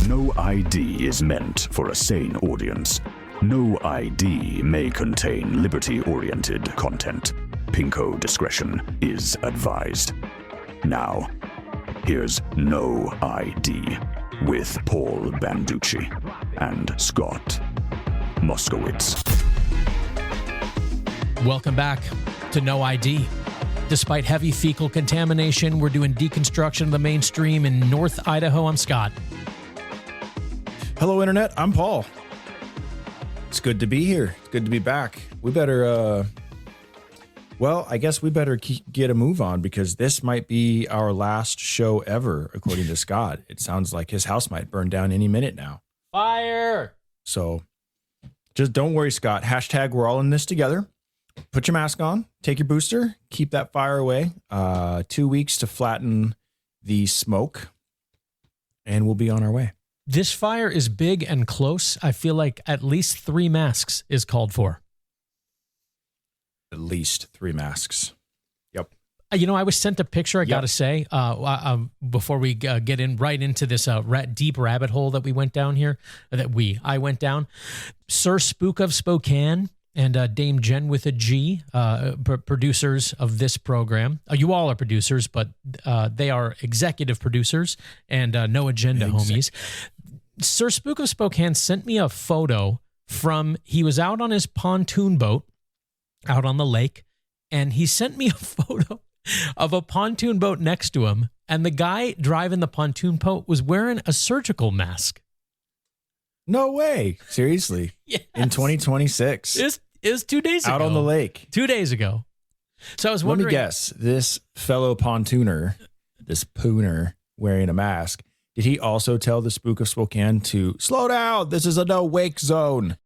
No ID is meant for a sane audience. No ID may contain liberty-oriented content. Pinko discretion is advised. Now, here's No ID with Paul Banducci and Scott Moskowitz. Welcome back to No ID. Despite heavy fecal contamination, we're doing deconstruction of the mainstream in North Idaho. I'm Scott. Hello, Internet. I'm Paul. It's good to be here. It's good to be back. We better, I guess we better get a move on because this might be our last show ever, according to Scott. It sounds like his house might burn down any minute now. Fire! So just don't worry, Scott. Hashtag we're all in this together. Put your mask on, take your booster, keep that fire away. 2 weeks to flatten the smoke, and we'll be on our way. This fire is big and close. I feel like at least 3 masks is called for. At least 3 masks. Yep. I was sent a picture, I got to say, before we get right into this deep rabbit hole that we went down here, I went down. Sir Spook of Spokane and Dame Jen with a G, producers of this program. You all are producers, but they are executive producers and no agenda homies. Sir Spook of Spokane sent me a photo he was out on his pontoon boat out on the lake, and he sent me a photo of a pontoon boat next to him, and the guy driving the pontoon boat was wearing a surgical mask. No way. Seriously. Yes. In 2026. It was 2 days ago. Out on the lake. 2 days ago. So I was wondering. Let me guess. This fellow pontooner, this pooner wearing a mask, did he also tell the Spook of Spokane to slow down? This is a no wake zone.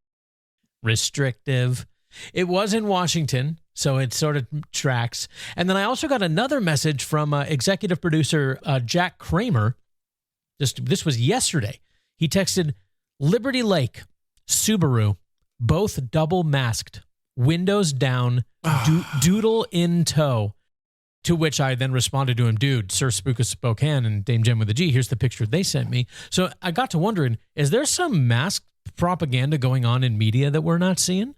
Restrictive. It was in Washington, so it sort of tracks. And then I also got another message from executive producer Jack Kramer. This was yesterday. He texted, Liberty Lake, Subaru, both double masked, windows down, doodle in tow. To which I then responded to him, dude, Sir Spook of Spokane and Dame Jen with a G, here's the picture they sent me. So I got to wondering, is there some mask propaganda going on in media that we're not seeing?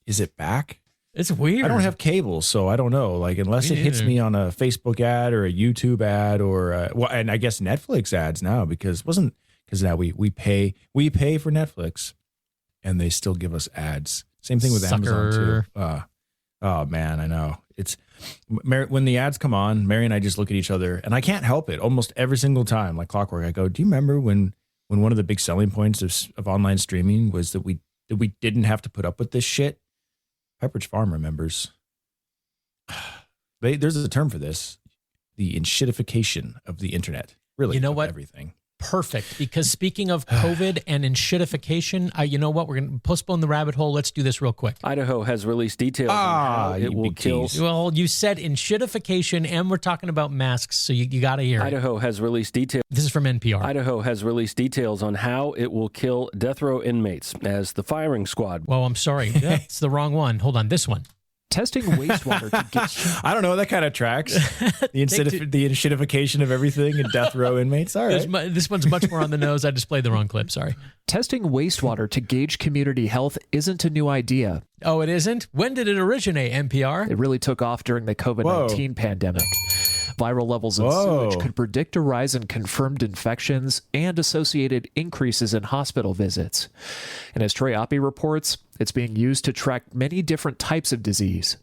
Is it back? It's weird. I don't have cable, so I don't know. Like, unless it hits me on a Facebook ad or a YouTube ad or, and I guess Netflix ads now because now we pay for Netflix and they still give us ads. Same thing with Amazon too. Oh man, I know. It's when the ads come on, Mary and I just look at each other and I can't help it almost every single time, like clockwork. I go, do you remember when one of the big selling points of online streaming was that we didn't have to put up with this shit? Pepperidge Farm remembers. There's a term for this, the enshittification of the internet. Really, you know what? Everything. Perfect. Because speaking of COVID and enshittification, you know what? We're going to postpone the rabbit hole. Let's do this real quick. Idaho has released details on how it will kill. Well, you said enshittification, and we're talking about masks, so you got to hear Idaho has released details. This is from NPR. Idaho has released details on how it will kill death row inmates as the firing squad. Well, I'm sorry. It's the wrong one. Hold on. This one. Testing wastewater to get... I don't know. That kind of tracks. The enshittification of everything and death row inmates. All right. This one's much more on the nose. I just played the wrong clip. Sorry. Testing wastewater to gauge community health isn't a new idea. Oh, it isn't? When did it originate, NPR? It really took off during the COVID-19 pandemic. Viral levels in sewage could predict a rise in confirmed infections and associated increases in hospital visits. And as Troy Oppie reports, it's being used to track many different types of disease.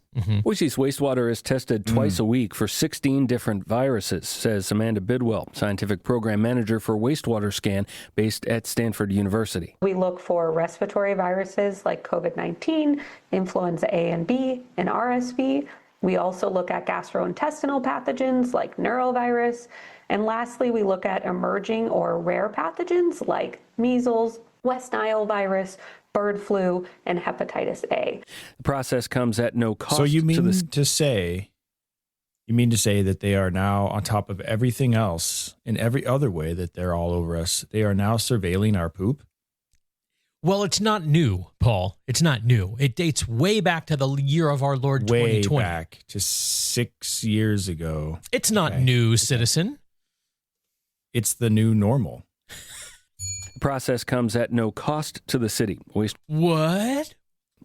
Boise's wastewater is tested twice a week for 16 different viruses, says Amanda Bidwell, scientific program manager for Wastewater Scan based at Stanford University. We look for respiratory viruses like COVID-19, influenza A and B, and RSV. We also look at gastrointestinal pathogens like norovirus. And lastly, we look at emerging or rare pathogens like measles, West Nile virus, bird flu, and hepatitis A. The process comes at no cost. So you mean to say that they are now on top of everything else in every other way that they're all over us. They are now surveilling our poop? Well, it's not new, Paul. It's not new. It dates way back to the year of our Lord 2020. Way back to 6 years ago. It's not new, citizen. It's the new normal. Process comes at no cost to the city. What?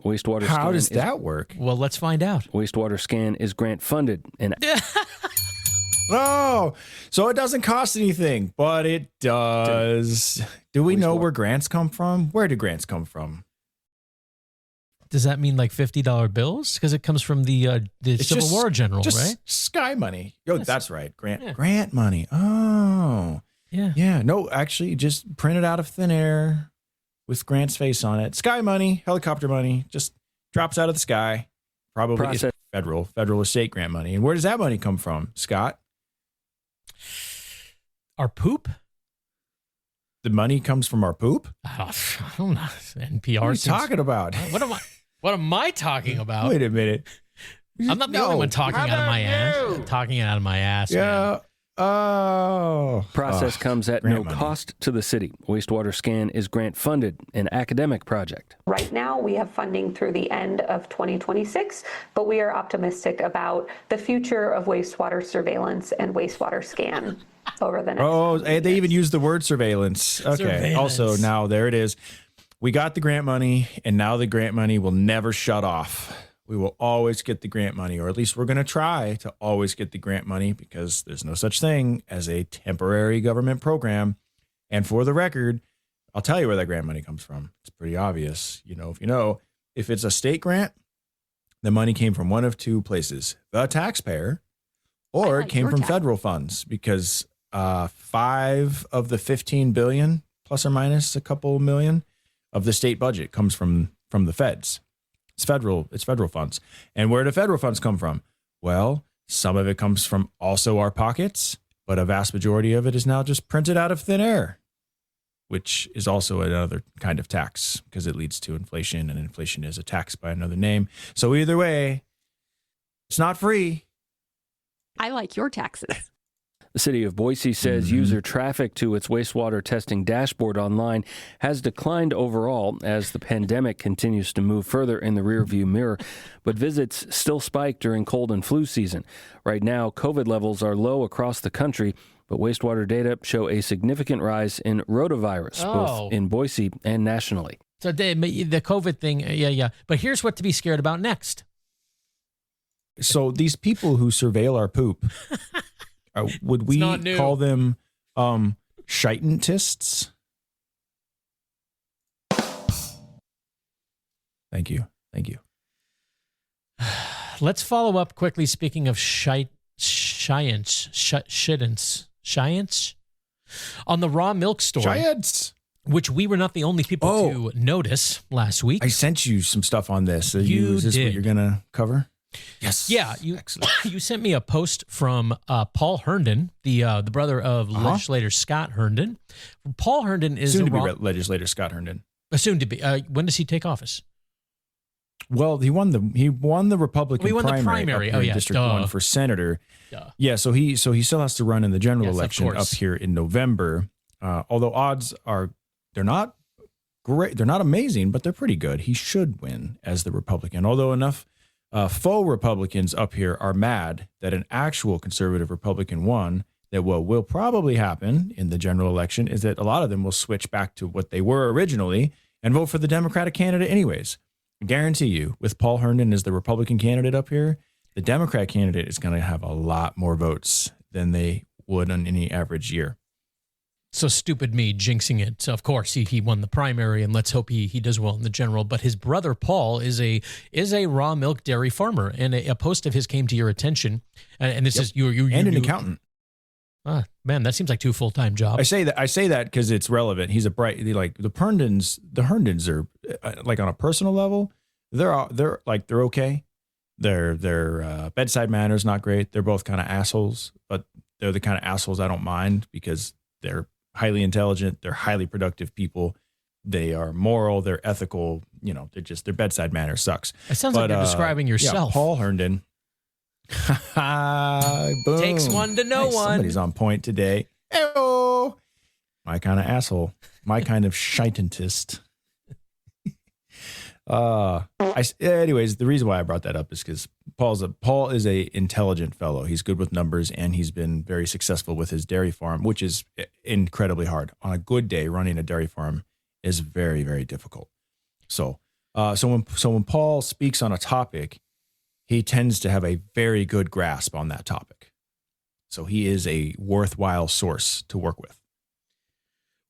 Wastewater. How does that work? Well, let's find out. Wastewater scan is grant funded and Oh, so it doesn't cost anything, but it does. Do we know where grants come from? Where do grants come from? Does that mean like $50 bills? Because it comes from the Civil War general, just right? Sky money. Oh, that's right. Grant money. Oh, yeah. No, actually, just print it out of thin air with Grant's face on it. Sky money, helicopter money, just drops out of the sky. Probably is federal or state grant money. And where does that money come from, Scott? Our poop? The money comes from our poop? I don't know. NPR. What are you talking about? What am I talking about? Wait a minute. I'm not the only one talking out of my ass. I'm talking out of my ass. Yeah. Man. Oh. Process comes at no cost to the city. Wastewater scan is grant funded, an academic project. Right now, we have funding through the end of 2026, but we are optimistic about the future of wastewater surveillance and wastewater scan over the next they even use the word surveillance. Okay. Surveillance. Also, now there it is. We got the grant money, and now the grant money will never shut off. We will always get the grant money, or at least we're going to try to always get the grant money, because there's no such thing as a temporary government program. And for the record, I'll tell you where that grant money comes from. It's pretty obvious. If it's a state grant, the money came from one of two places: the taxpayer, or it came from federal funds, because 5 of the 15 billion, plus or minus a couple million, of the state budget comes from the feds. It's federal funds. And where do federal funds come from? Well, some of it comes from also our pockets, but a vast majority of it is now just printed out of thin air, which is also another kind of tax, because it leads to inflation, and inflation is a tax by another name. So either way, it's not free. I like your taxes. The city of Boise says user traffic to its wastewater testing dashboard online has declined overall as the pandemic continues to move further in the rearview mirror, but visits still spike during cold and flu season. Right now, COVID levels are low across the country, but wastewater data show a significant rise in rotavirus, both in Boise and nationally. So the COVID thing, yeah. But here's what to be scared about next. So these people who surveil our poop, would we call them shitentists? Thank you. Let's follow up quickly. Speaking of science, on the raw milk story, Giants, which we were not the only people to notice last week. I sent you some stuff on this. Is this did. what you're gonna cover? Yes. Yeah, you sent me a post from Paul Herndon, the brother of legislator Scott Herndon. Paul Herndon is soon to be legislator Scott Herndon. Soon to be. When does he take office? Well, he won the Republican primary. Oh, yeah, District 1 for senator. Duh. Yeah, so he still has to run in the general election up here in November. Although odds they're not great, they're not amazing, but they're pretty good. He should win as the Republican. Although enough faux Republicans up here are mad that an actual conservative Republican won, that what will probably happen in the general election is that a lot of them will switch back to what they were originally and vote for the Democratic candidate anyways. I guarantee you, with Paul Herndon as the Republican candidate up here, the Democrat candidate is going to have a lot more votes than they would on any average year. So stupid me jinxing it. So of course he won the primary, and let's hope he does well in the general. But his brother Paul is a raw milk dairy farmer, and a post of his came to your attention. And this is you and an accountant. Man, that seems like 2 full-time jobs. I say that because it's relevant. He's the Herndons. The Herndons are like on a personal level, they're okay. Their bedside manner is not great. They're both kind of assholes, but they're the kind of assholes I don't mind because they're highly intelligent. They're highly productive people. They are moral. They're ethical. Their bedside manner sucks. It sounds like you're describing yourself. Yeah, Paul Herndon. Boom. Takes one to know one. Somebody's on point today. Hey-oh. My kind of asshole. My kind of shitentist. Anyways, the reason why I brought that up is because Paul is a intelligent fellow. He's good with numbers, and he's been very successful with his dairy farm, which is incredibly hard. On a good day, running a dairy farm is very, very difficult. So when Paul speaks on a topic, he tends to have a very good grasp on that topic. So he is a worthwhile source to work with.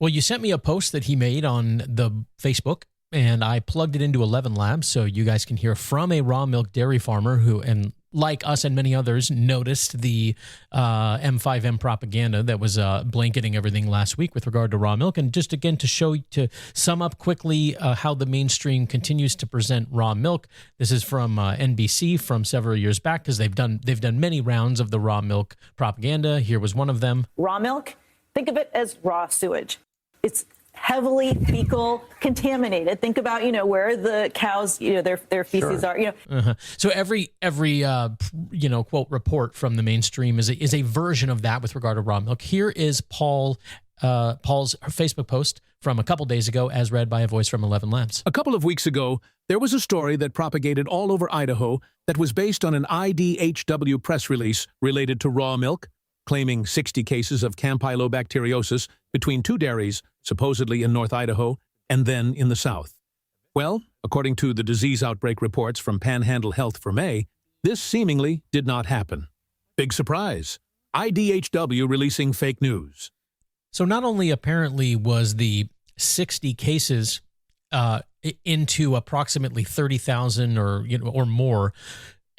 Well, you sent me a post that he made on the Facebook, and I plugged it into 11 Labs so you guys can hear from a raw milk dairy farmer who, and like us and many others, noticed the M5M propaganda that was blanketing everything last week with regard to raw milk. And just again, to sum up quickly how the mainstream continues to present raw milk. This is from NBC from several years back, because they've done many rounds of the raw milk propaganda. Here was one of them. Raw milk, think of it as raw sewage. It's heavily fecal contaminated. Think about, where the cows, their feces are, So every quote report from the mainstream is a version of that with regard to raw milk. Here is Paul's Facebook post from a couple days ago, as read by a voice from 11 Labs. A couple of weeks ago, there was a story that propagated all over Idaho that was based on an IDHW press release related to raw milk, claiming 60 cases of campylobacteriosis between two dairies, supposedly in North Idaho, and then in the South. Well, according to the disease outbreak reports from Panhandle Health for May, this seemingly did not happen. Big surprise. IDHW releasing fake news. So not only apparently was the 60 cases into approximately 30,000 or more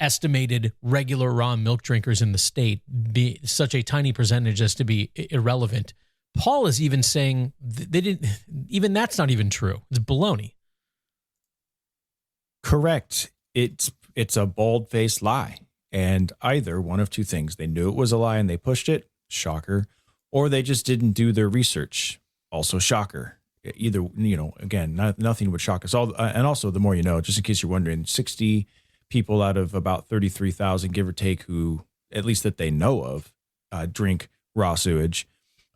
estimated regular raw milk drinkers in the state be such a tiny percentage as to be irrelevant. Paul is even saying that's not even true. It's baloney. Correct. It's a bald-faced lie. And either one of two things. They knew it was a lie and they pushed it, shocker, or they just didn't do their research, also shocker. Either, again, nothing would shock us all. And also, the more you know, just in case you're wondering, 60 people out of about 33,000, give or take, who, at least that they know of, drink raw sewage,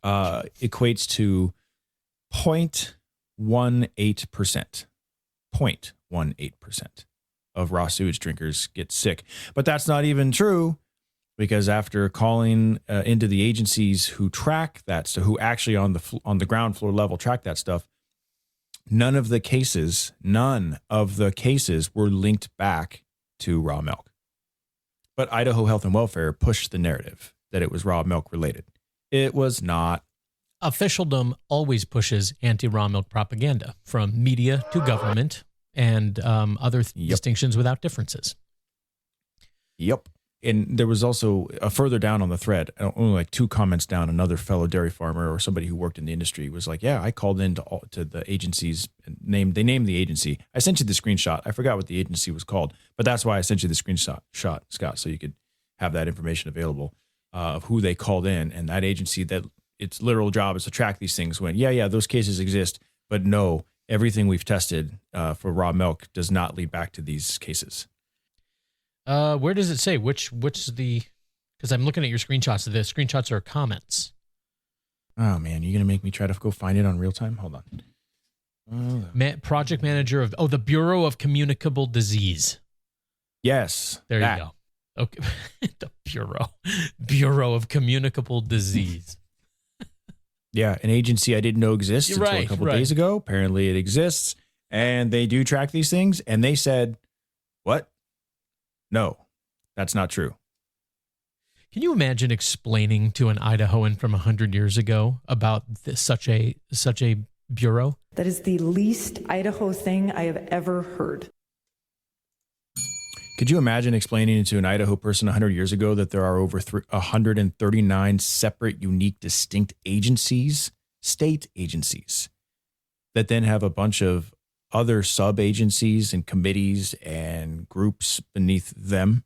equates to 0.18%. 0.18% of raw sewage drinkers get sick. But that's not even true, because after calling into the agencies who track that stuff, who actually on the ground floor level track that stuff, none of the cases were linked back to raw milk. But Idaho Health and Welfare pushed the narrative that it was raw milk related. It was not. Officialdom always pushes anti-raw milk propaganda, from media to government and other distinctions without differences. Yep. And there was also further down on the thread, only like 2 comments down, another fellow dairy farmer or somebody who worked in the industry was like, yeah, I called in to the agencies, they named the agency. I sent you the screenshot. I forgot what the agency was called, but that's why I sent you the screenshot, Scott, so you could have that information available of who they called in. And that agency, that its literal job is to track these things, went, yeah, those cases exist, but no, everything we've tested for raw milk does not lead back to these cases. Where does it say which the? Because I'm looking at your screenshots. The screenshots are comments. Oh man, you're gonna make me try to go find it on real time. Hold on. Project manager of the Bureau of Communicable Disease. Yes, there you go. Okay, the Bureau of Communicable Disease. Yeah, an agency I didn't know exists until a couple days ago. Apparently, it exists, and they do track these things. And they said, "What? No, that's not true." Can you imagine explaining to an Idahoan from 100 years ago about such a bureau? That is the least Idaho thing I have ever heard. Could you imagine explaining to an Idaho person 100 years ago that there are over 139 separate, unique, distinct agencies, state agencies, that then have a bunch of other sub-agencies and committees and groups beneath them,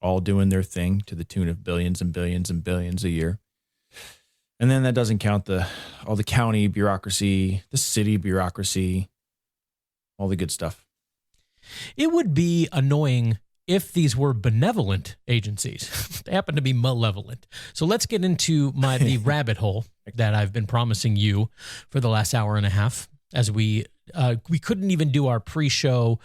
all doing their thing to the tune of billions and billions and billions a year? And then that doesn't count all the county bureaucracy, the city bureaucracy, all the good stuff. It would be annoying if these were benevolent agencies. They happen to be malevolent. So let's get into the rabbit hole that I've been promising you for the last hour and a half as we We couldn't even do our pre-show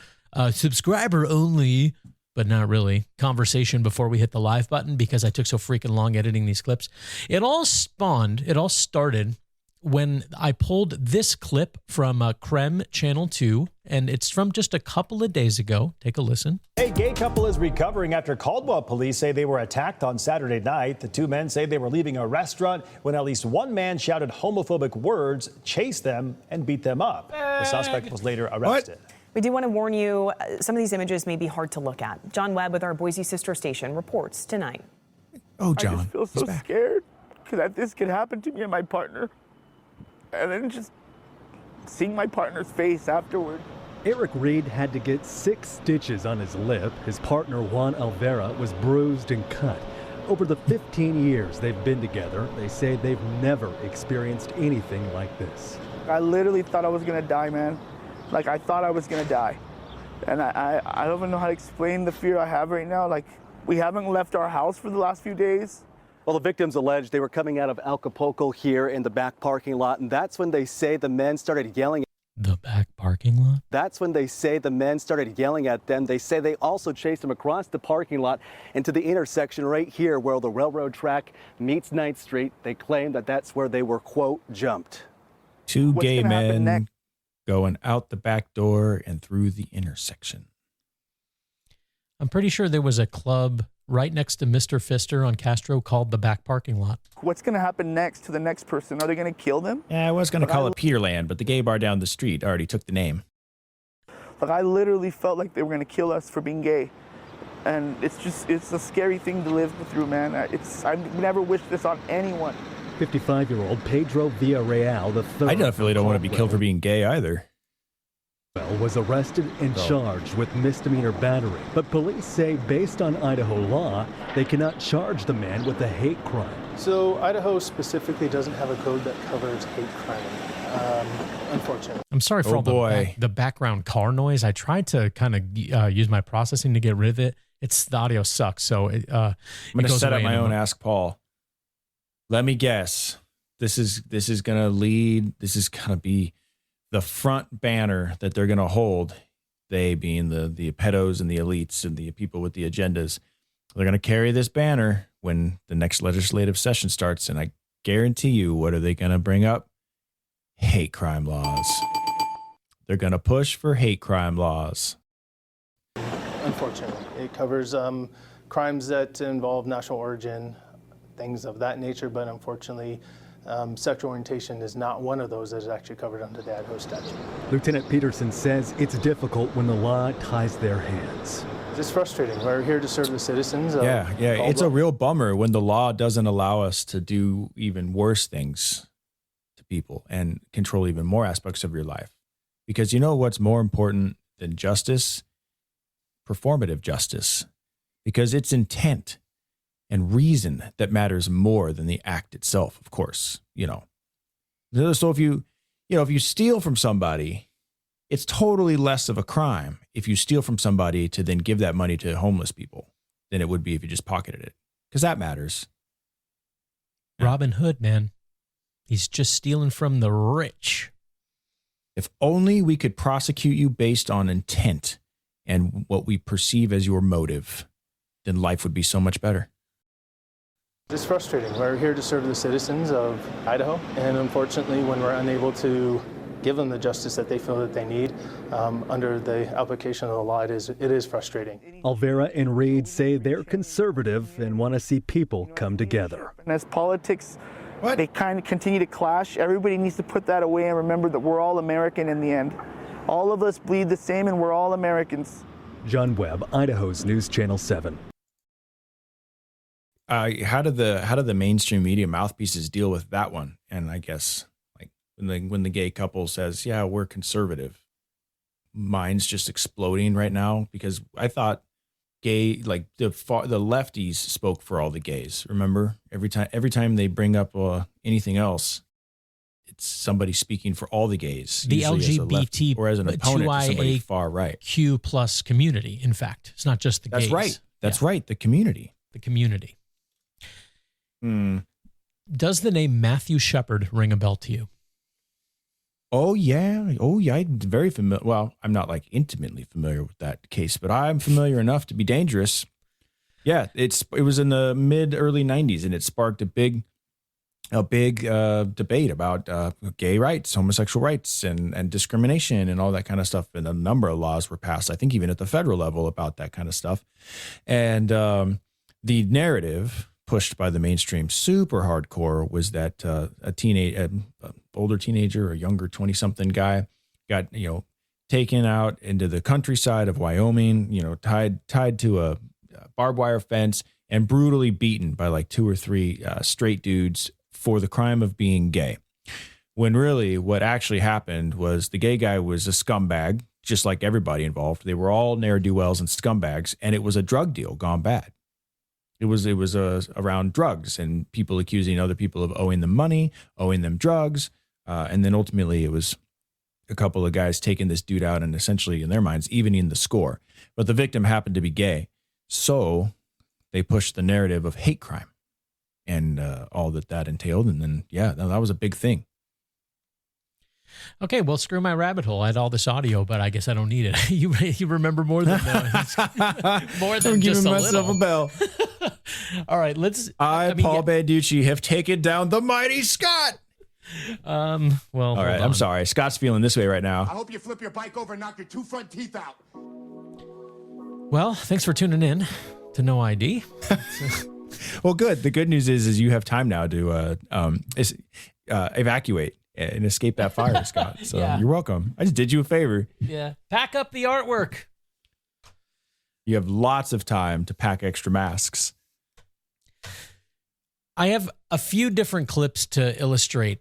subscriber only, but not really, conversation before we hit the live button because I took so freaking long editing these clips. It all started when I pulled this clip from Creme Channel 2, and it's from just a couple of days ago. Take a listen. A gay couple is recovering after Caldwell police say they were attacked on Saturday night. The two men say they were leaving a restaurant when at least one man shouted homophobic words, chased them, and beat them up. The suspect was later arrested. We do want to warn you, some of these images may be hard to look at. John Webb with our Boise sister station reports tonight. Oh, John. I just feel so scared because this could happen to me and my partner. And then just seeing my partner's face afterward. Eric Reed had to get 6 stitches on his lip. His partner, Juan Alvera, was bruised and cut. Over the 15 years they've been together, they say they've never experienced anything like this. I literally thought I was going to die, man. Like, I thought I was going to die. And I don't even know how to explain the fear I have right now. Like, we haven't left our house for the last few days. Well, the victims alleged they were coming out of Acapulco here in the back parking lot, and that's when they say the men started yelling. The back parking lot? That's when they say the men started yelling at them. They say they also chased them across the parking lot into the intersection right here where the railroad track meets 9th Street. They claim that that's where they were, quote, jumped. Two gay men going out the back door and through the intersection. I'm pretty sure there was a club right next to Mr. Pfister on Castro called the back parking lot. What's going to happen next to the next person? Are they going to kill them? Yeah, I was going to call it Peterland, but the gay bar down the street already took the name. Like, I literally felt like they were going to kill us for being gay. And it's a scary thing to live through, man. I never wished this on anyone. 55-year-old Pedro Villarreal, the third. I definitely don't want to be killed for being gay either. Was arrested and charged with misdemeanor battery. But police say, based on Idaho law, they cannot charge the man with a hate crime. So Idaho specifically doesn't have a code that covers hate crime, unfortunately. I'm sorry for the background car noise. I tried to kind of use my processing to get rid of it. The audio sucks. So I'm going to set up my own Ask Paul. Let me guess. This is going to be the front banner that they're going to hold, they being the pedos and the elites and the people with the agendas. They're going to carry this banner when the next legislative session starts. And I guarantee you, what are they going to bring up? Hate crime laws. They're going to push for hate crime laws. Unfortunately, it covers crimes that involve national origin, things of that nature. But unfortunately, sexual orientation is not one of those that is actually covered under the Idaho statute. Lieutenant Peterson says it's difficult when the law ties their hands. It's frustrating. We're here to serve the citizens. Yeah. It's a real bummer when the law doesn't allow us to do even worse things to people and control even more aspects of your life. Because you know what's more important than justice? Performative justice. Because it's intent and reason that matters more than the act itself, of course, So if you steal from somebody, it's totally less of a crime if you steal from somebody to then give that money to homeless people than it would be if you just pocketed it, because that matters. Robin Hood, man. He's just stealing from the rich. If only we could prosecute you based on intent and what we perceive as your motive, then life would be so much better. It's frustrating. We're here to serve the citizens of Idaho, and unfortunately, when we're unable to give them the justice that they feel that they need under the application of the law, it is frustrating. Alvera and Reed say they're conservative and want to see people come together. And as politics, they kind of continue to clash. Everybody needs to put that away and remember that we're all American in the end. All of us bleed the same, and we're all Americans. John Webb, Idaho's News Channel 7. How do the mainstream media mouthpieces deal with that one? And I guess like when the gay couple says, "Yeah, we're conservative," mine's just exploding right now because I thought gay, like the lefties spoke for all the gays. Remember, every time they bring up anything else, it's somebody speaking for all the gays. The LGBT or as an opponent to somebody far right. Q plus community. In fact, it's not just the gays. That's right. That's right. The community. The community. Does the name Matthew Shepard ring a bell to you? Oh yeah, I'm very familiar. Well, I'm not like intimately familiar with that case, but I'm familiar enough to be dangerous. Yeah, it was in the early 90s, and it sparked a big debate about gay rights, homosexual rights, and discrimination, and all that kind of stuff. And a number of laws were passed, I think, even at the federal level about that kind of stuff. And the narrative pushed by the mainstream, super hardcore, was that older teenager or younger 20-something guy got taken out into the countryside of Wyoming, tied to a barbed wire fence and brutally beaten by like 2 or 3 straight dudes for the crime of being gay. When really what actually happened was the gay guy was a scumbag, just like everybody involved. They were all ne'er-do-wells and scumbags, and it was a drug deal gone bad. It was around drugs and people accusing other people of owing them money, owing them drugs. And then ultimately it was a couple of guys taking this dude out and essentially, in their minds, evening the score. But the victim happened to be gay. So they pushed the narrative of hate crime and all that entailed. And then, that was a big thing. Okay, well, screw my rabbit hole. I had all this audio, but I guess I don't need it. You remember more than more than just a myself little. A bell. All right, Paul Banducci, have taken down the mighty Scott. Well, all right. I'm sorry. Scott's feeling this way right now. I hope you flip your bike over and knock your 2 front teeth out. Well, thanks for tuning in to No ID. Well, good. The good news is you have time now to evacuate and escape that fire, Scott. So You're welcome. I just did you a favor. Yeah. Pack up the artwork. You have lots of time to pack extra masks. I have a few different clips to illustrate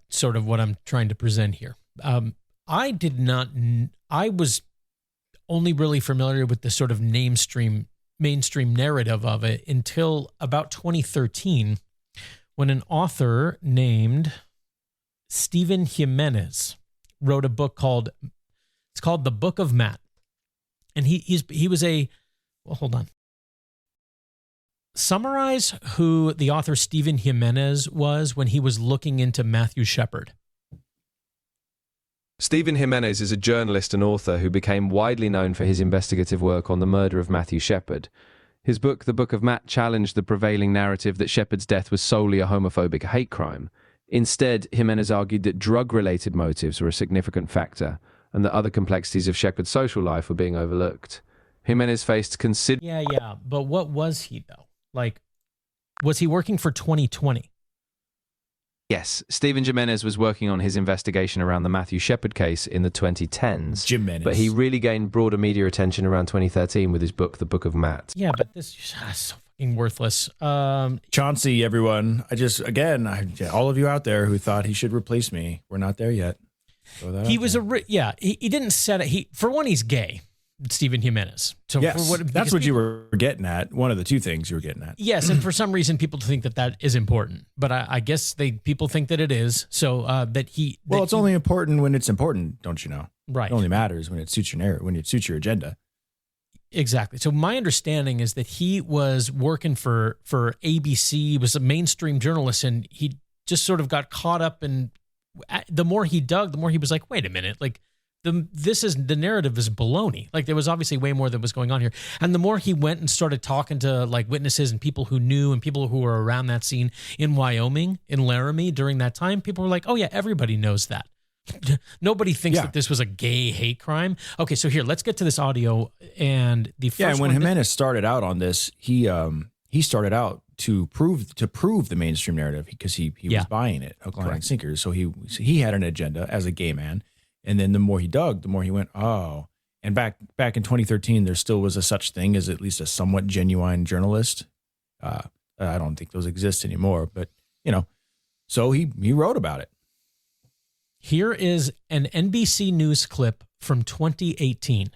sort of what I'm trying to present here. I was only really familiar with the sort of mainstream narrative of it until about 2013, when an author named Stephen Jimenez wrote a book called The Book of Matt. And he was hold on. Summarize who the author Stephen Jimenez was when he was looking into Matthew Shepard. Stephen Jimenez is a journalist and author who became widely known for his investigative work on the murder of Matthew Shepard. His book, The Book of Matt, challenged the prevailing narrative that Shepard's death was solely a homophobic hate crime. Instead, Jimenez argued that drug-related motives were a significant factor and that other complexities of Shepard's social life were being overlooked. Jimenez faced Yeah, but what was he, though? Like, was he working for 2020? Yes, Stephen Jimenez was working on his investigation around the Matthew Shepard case in the 2010s. Jimenez. But he really gained broader media attention around 2013 with his book, The Book of Matt. Yeah, but this is so fucking worthless. Chauncey, everyone. All of you out there who thought he should replace me, we're not there yet. He was he didn't set it. For one, he's gay. Stephen Jimenez. So yes, that's what you were getting at. One of the two things you were getting at. Yes, and for some reason, people think that is important. But I guess people think that it is. So it's only important when it's important, don't you know? Right. It only matters when it suits your narrative, when it suits your agenda. Exactly. So my understanding is that he was working for ABC. He was a mainstream journalist, and he just sort of got caught up in. The more he dug, the more he was like, "Wait a minute, like." The narrative is baloney. Like, there was obviously way more that was going on here. And the more he went and started talking to like witnesses and people who knew and people who were around that scene in Wyoming, in Laramie during that time, people were like, oh yeah, everybody knows that. Nobody thinks that this was a gay hate crime. Okay, so here, let's get to this audio. And the first and when Jimenez started out on this, he started out to prove the mainstream narrative because he was buying it hook, line, and sinker. So he had an agenda as a gay man. And then the more he dug, the more he went, oh. And back in 2013, there still was a such thing as at least a somewhat genuine journalist. I don't think those exist anymore, but, so he wrote about it. Here is an NBC News clip from 2018.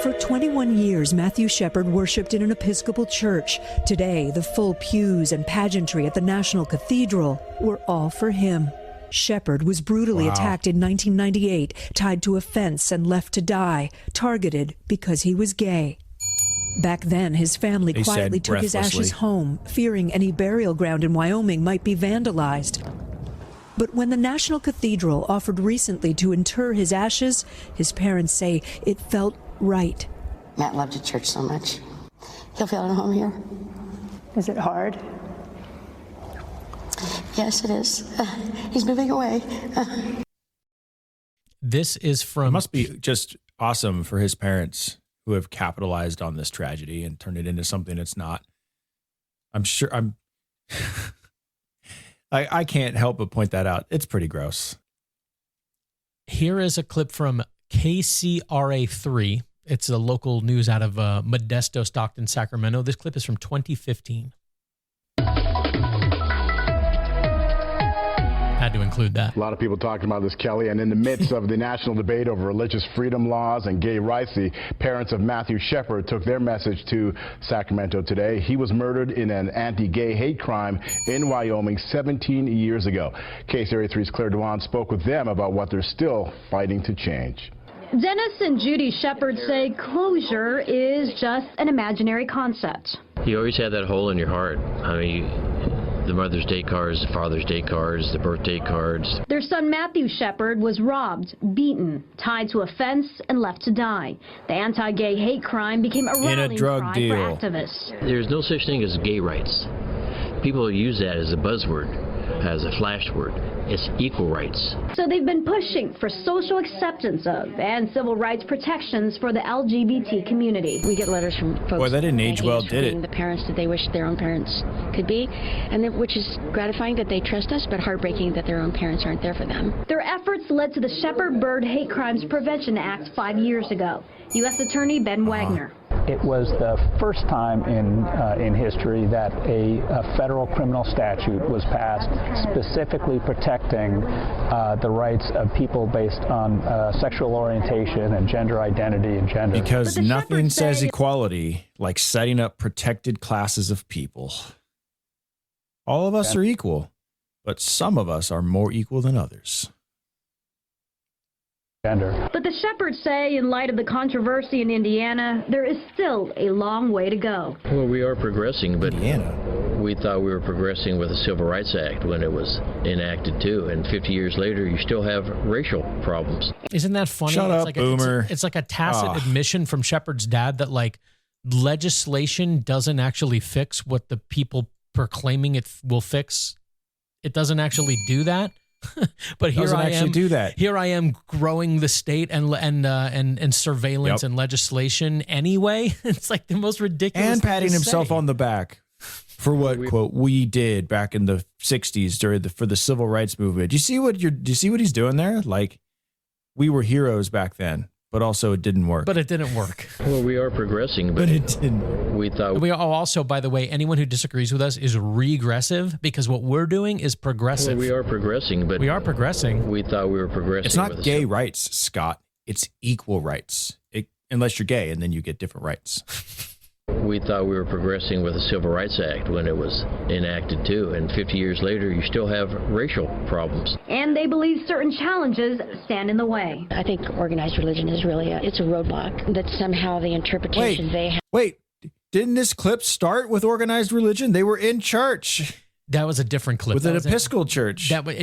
For 21 years, Matthew Shepard worshipped in an Episcopal church. Today, the full pews and pageantry at the National Cathedral were all for him. Shepard was brutally attacked in 1998, tied to a fence and left to die, targeted because he was gay. Back then, his family quietly took his ashes home, fearing any burial ground in Wyoming might be vandalized. But when the National Cathedral offered recently to inter his ashes, his parents say it felt right. Matt loved the church so much. He'll feel at home here. Is it hard? Yes, it is. He's moving away. This is from... It must be just awesome for his parents who have capitalized on this tragedy and turned it into something it's not. I'm sure I can't help but point that out. It's pretty gross. Here is a clip from KCRA3. It's a local news out of Modesto, Stockton, Sacramento. This clip is from 2015. Had to include that. A lot of people talking about this, Kelly, and in the midst of the national debate over religious freedom laws and gay rights, the parents of Matthew Shepard took their message to Sacramento today. He was murdered in an anti-gay hate crime in Wyoming 17 years ago. KCRA3's Claire Dewan spoke with them about what they're still fighting to change. Dennis and Judy Shepard say closure is just an imaginary concept. You always have that hole in your heart. I mean, the Mother's Day cards, the Father's Day cards, the birthday cards. Their son Matthew Shepard was robbed, beaten, tied to a fence, and left to die. The anti-gay hate crime became a rallying cry for activists. There's no such thing as gay rights. People use that as a buzzword, as a flash word. It's equal rights. So they've been pushing for social acceptance of and civil rights protections for the LGBT community. We get letters from folks. Boy, that didn't age well, did it? The parents that they wish their own parents could be, and which is gratifying that they trust us, but heartbreaking that their own parents aren't there for them. Their efforts led to the Shepard-Byrd Hate Crimes Prevention Act 5 years ago. U.S. Attorney Ben Wagner. It was the first time in history that a federal criminal statute was passed specifically protecting the rights of people based on sexual orientation and gender identity and gender. Because nothing says equality like setting up protected classes of people. All of us are equal, but some of us are more equal than others. But the Shepards say, in light of the controversy in Indiana, there is still a long way to go. Well, we are progressing, but we thought we were progressing with the Civil Rights Act when it was enacted too, and 50 years later, you still have racial problems. Isn't that funny? Shut up, boomer. It's like a tacit admission from Shepard's dad that like legislation doesn't actually fix what the people proclaiming it will fix. It doesn't actually do that. But here I am. Do that. Here I am growing the state and surveillance and legislation anyway. It's like the most ridiculous. And patting thing to himself say. on the back for what quote we did back in the 60s for the civil rights movement. Do you see what he's doing there? Like we were heroes back then, but also it didn't work. But it didn't work. Well, we are progressing, but it didn't. We thought we are also, by the way, anyone who disagrees with us is regressive because what we're doing is progressive. Well, we are progressing, but we are progressing. We thought we were progressing. It's not gay rights, Scott. It's equal rights. Unless you're gay, and then you get different rights. We thought we were progressing with the Civil Rights Act when it was enacted too, and 50 years later, you still have racial problems. And they believe certain challenges stand in the way. I think organized religion is really it's a roadblock, that somehow the interpretation they have. Wait, didn't this clip start with organized religion? They were in church. That was a different clip. With an Episcopal church. That was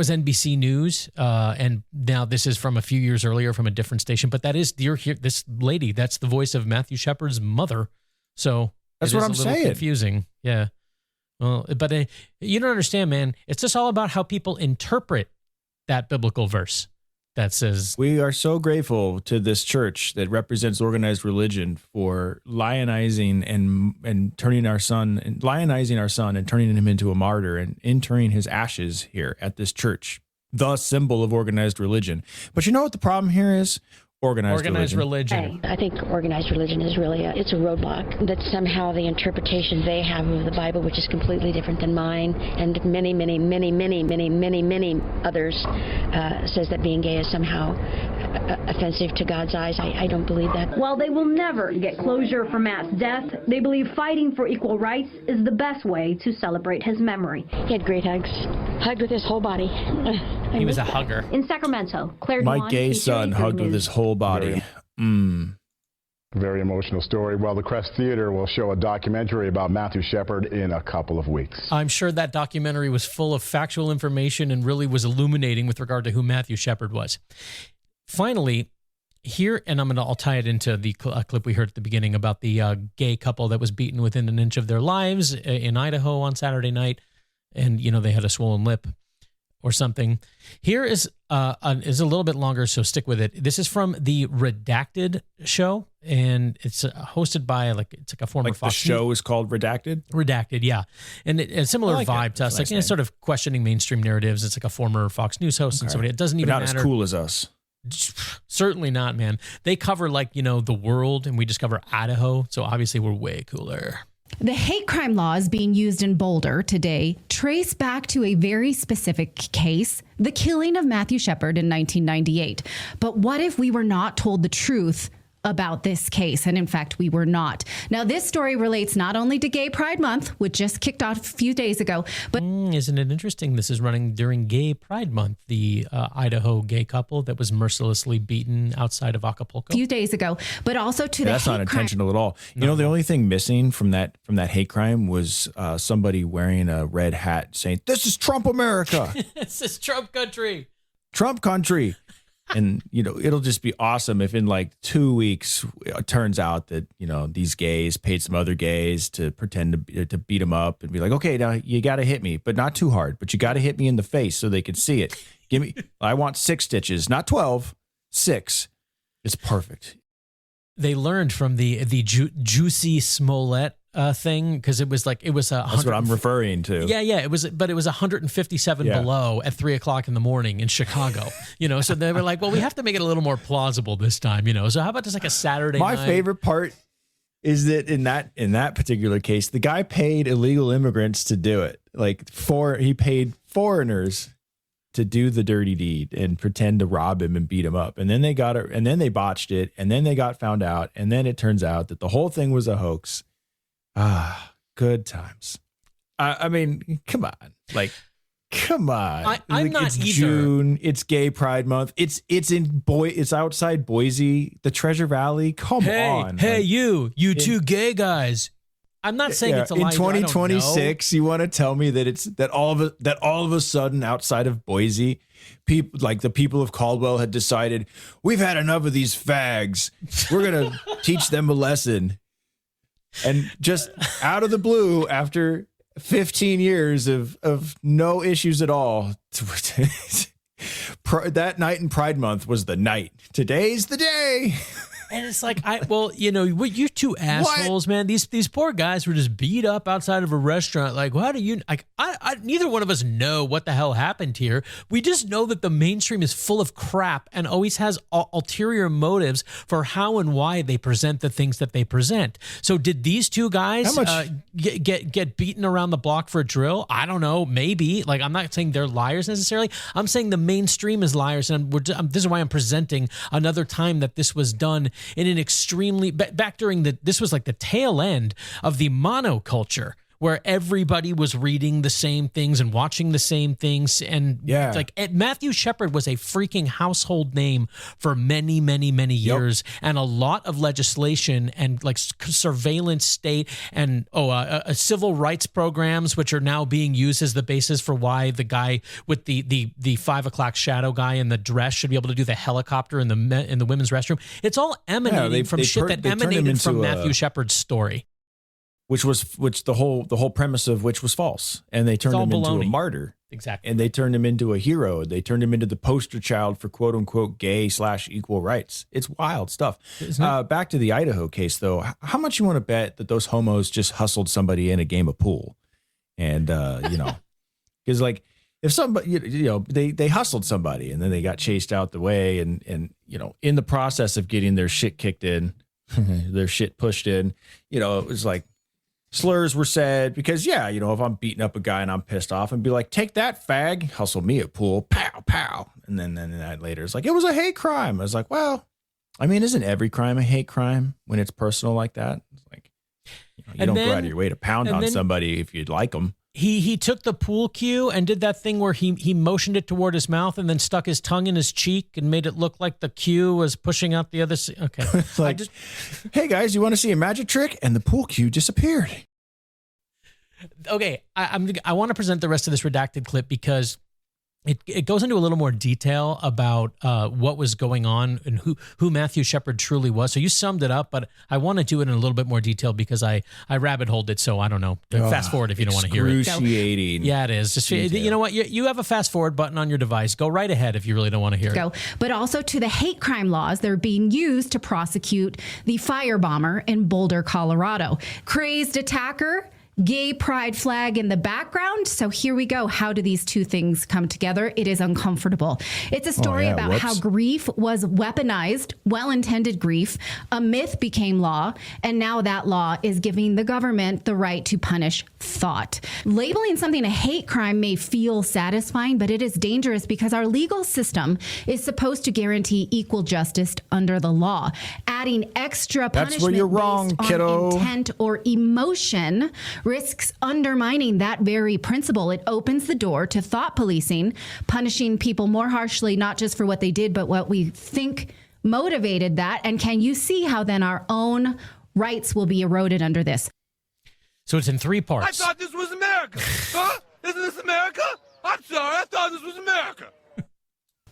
NBC News, and now this is from a few years earlier from a different station. But that is this lady. That's the voice of Matthew Shepard's mother. So that's what I'm saying. Confusing, yeah. Well, but you don't understand, man. It's just all about how people interpret that biblical verse that says, "We are so grateful to this church that represents organized religion for lionizing and turning our son and lionizing our son and turning him into a martyr and interring his ashes here at this church, the symbol of organized religion." But you know what the problem here is? Organized religion. I think organized religion is really it's a roadblock, that somehow the interpretation they have of the Bible, which is completely different than mine, and many others, says that being gay is somehow offensive to God's eyes. I don't believe that. While they will never get closure for Matt's death, they believe fighting for equal rights is the best way to celebrate his memory. He had great hugs. Hugged with his whole body. He was a hugger. In Sacramento, Claire My Dewan, gay son hugged with his whole body. Very emotional story. Well, the Crest Theater will show a documentary about Matthew Shepard in a couple of weeks. I'm sure that documentary was full of factual information and really was illuminating with regard to who Matthew Shepard was. Finally, here, and I'll tie it into the clip we heard at the beginning about the gay couple that was beaten within an inch of their lives in Idaho on Saturday night, and they had a swollen lip or something. Here is a little bit longer, so stick with it. This is from the Redacted show, and it's hosted by it's like a former Fox. The show is called Redacted? Redacted, yeah. And a similar vibe to us, nice sort of questioning mainstream narratives. It's like a former Fox News host and somebody. It doesn't even matter. Not as cool as us. Certainly not, man. They cover the world, and we just cover Idaho, so obviously we're way cooler. The hate crime laws being used in Boulder today trace back to a very specific case, the killing of Matthew Shepard in 1998. But what if we were not told the truth about this case? And in fact, we were not. Now, this story relates not only to Gay Pride Month, which just kicked off a few days ago, but isn't it interesting? This is running during Gay Pride Month, the Idaho gay couple that was mercilessly beaten outside of Acapulco. A few days ago, but also to That's not intentional at all. No. The only thing missing from that hate crime was somebody wearing a red hat saying, "This is Trump America." This is Trump country. Trump country. And, it'll just be awesome if in 2 weeks it turns out that, these gays paid some other gays to pretend to beat them up and be like, okay, now you got to hit me, but not too hard, but you got to hit me in the face so they can see it. I want 6 stitches, not 12, 6. It's perfect. They learned from the Juicy Smollett thing, because it was that's what I'm referring to. Yeah, it was 157 below at 3:00 in the morning in Chicago. So they were like, well, we have to make it a little more plausible this time. So how about just a Saturday night? My favorite part is that in that particular case, the guy paid illegal immigrants to do it. He paid foreigners to do the dirty deed and pretend to rob him and beat him up. And then they got it, and then they botched it, and then they got found out, and then it turns out that the whole thing was a hoax. Good times. I mean, come on. Come on. I'm not it's either. June. It's Gay Pride Month. It's outside Boise, the Treasure Valley. Come on. Hey, you two gay guys. I'm not saying it's a lie. In 2026, you want to tell me that all of a sudden outside of Boise, people the people of Caldwell had decided, we've had enough of these fags. We're gonna teach them a lesson. And just out of the blue, after 15 years of no issues at all, that night in Pride Month was the night. Today's the day. And it's you two assholes, man. These poor guys were just beat up outside of a restaurant. How do you? Neither one of us know what the hell happened here. We just know that the mainstream is full of crap and always has ulterior motives for how and why they present the things that they present. So, did these two guys get beaten around the block for a drill? I don't know. Maybe. I'm not saying they're liars necessarily. I'm saying the mainstream is liars, and this is why I'm presenting another time that this was done in an extremely back during this was the tail end of the monoculture, where everybody was reading the same things and watching the same things. And Matthew Shepard was a freaking household name for many, many, many years. And a lot of legislation and surveillance state and civil rights programs, which are now being used as the basis for why the guy with the 5 o'clock shadow guy in the dress should be able to do the helicopter in the women's restroom. It's all emanating from shit that emanated from Matthew Shepard's story. Which the whole premise of which was false, and they turned him into a martyr. Exactly, and they turned him into a hero. They turned him into the poster child for quote unquote gay / equal rights. It's wild stuff. Back to the Idaho case, though. How much you want to bet that those homos just hustled somebody in a game of pool, and because if somebody they hustled somebody and then they got chased out the way, and in the process of getting their shit kicked in, their shit pushed in, it was slurs were said because, if I'm beating up a guy and I'm pissed off and be like, take that fag, hustle me at pool, pow, pow. And then that later it's it was a hate crime. I was like, well, I mean, isn't every crime a hate crime when it's personal like that? It's you don't go out of your way to pound on somebody if you'd like them. He took the pool cue and did that thing where he motioned it toward his mouth and then stuck his tongue in his cheek and made it look like the cue was pushing out the other. Okay. It's like, hey guys, you want to see a magic trick? And the pool cue disappeared. Okay. I want to present the rest of this redacted clip because it goes into a little more detail about what was going on and who Matthew Shepard truly was. So you summed it up, but I want to do it in a little bit more detail because I rabbit holed it. So I don't know. Fast forward if you don't want to hear it. Excruciating. Yeah, it is. Just you know what? You have a fast forward button on your device. Go right ahead if you really don't want to hear it. But also to the hate crime laws that are being used to prosecute the firebomber in Boulder, Colorado. Crazed attacker. Gay pride flag in the background. So here we go. How do these two things come together? It is uncomfortable. It's a story about how grief was weaponized, well-intended grief. A myth became law, and now that law is giving the government the right to punish thought. Labeling something a hate crime may feel satisfying, but it is dangerous because our legal system is supposed to guarantee equal justice under the law. Adding extra punishment That's where you're wrong, based kiddo. on intent or emotion risks undermining that very principle. It opens the door to thought policing, punishing people more harshly, not just for what they did, but what we think motivated that. And can you see how then our own rights will be eroded under this? So it's in 3 parts. I thought this was America. Huh? Isn't this America? I'm sorry. I thought this was America.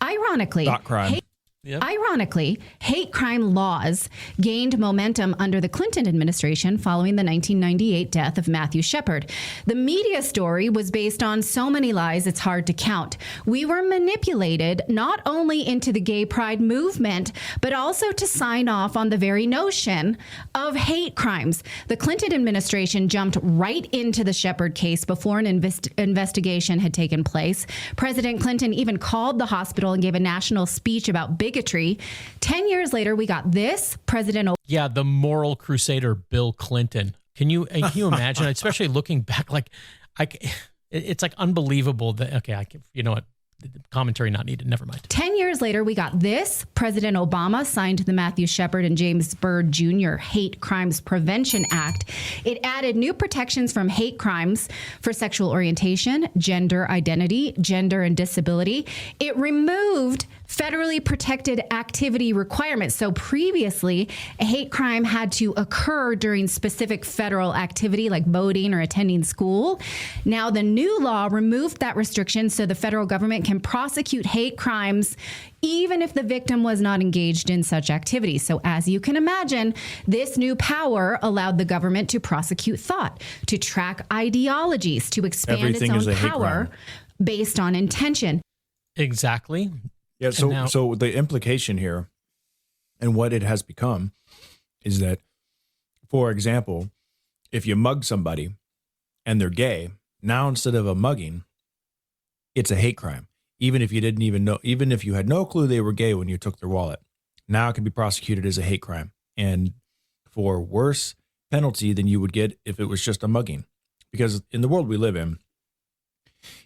Ironically, Thought crime. Ironically, hate crime laws gained momentum under the Clinton administration following the 1998 death of Matthew Shepard. The media story was based on so many lies it's hard to count. We were manipulated not only into the gay pride movement, but also to sign off on the very notion of hate crimes. The Clinton administration jumped right into the Shepard case before an investigation had taken place. President Clinton even called the hospital and gave a national speech about bigotry. 10 years later, we got this. Yeah, the moral crusader, Bill Clinton. Can you imagine, especially looking back, it's like unbelievable that, you know what? Commentary not needed. Never mind. 10 years later, we got this. President Obama signed the Matthew Shepard and James Byrd Jr. Hate Crimes Prevention Act. It added new protections from hate crimes for sexual orientation, gender identity, gender and disability. It removed federally protected activity requirements. So previously, a hate crime had to occur during specific federal activity like voting or attending school. Now, the new law removed that restriction so the federal government can prosecute hate crimes even if the victim was not engaged in such activity. So as you can imagine, this new power allowed the government to prosecute thought, to track ideologies, to expand its own power based on intention. Exactly. Yeah, so the implication here and what it has become is that, for example, if you mug somebody and they're gay, now instead of a mugging, it's a hate crime. Even if you didn't even know, even if you had no clue they were gay when you took their wallet, now it can be prosecuted as a hate crime and for worse penalty than you would get if it was just a mugging. Because in the world we live in,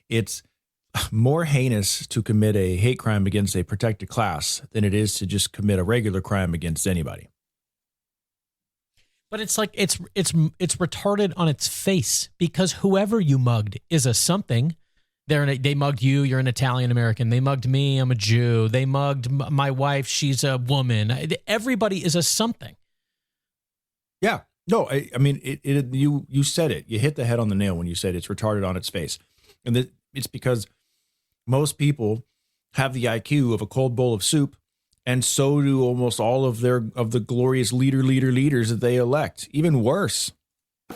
it's more heinous to commit a hate crime against a protected class than it is to just commit a regular crime against anybody. But it's like it's retarded on its face because whoever you mugged is a something. They mugged you. You're an Italian American. They mugged me. I'm a Jew. They mugged my wife. She's a woman. Everybody is a something. Yeah. No, I mean, you said it. You hit the head on the nail when you said it's retarded on its face. And it's because most people have the IQ of a cold bowl of soup, and so do almost all of the glorious leaders that they elect. Even worse.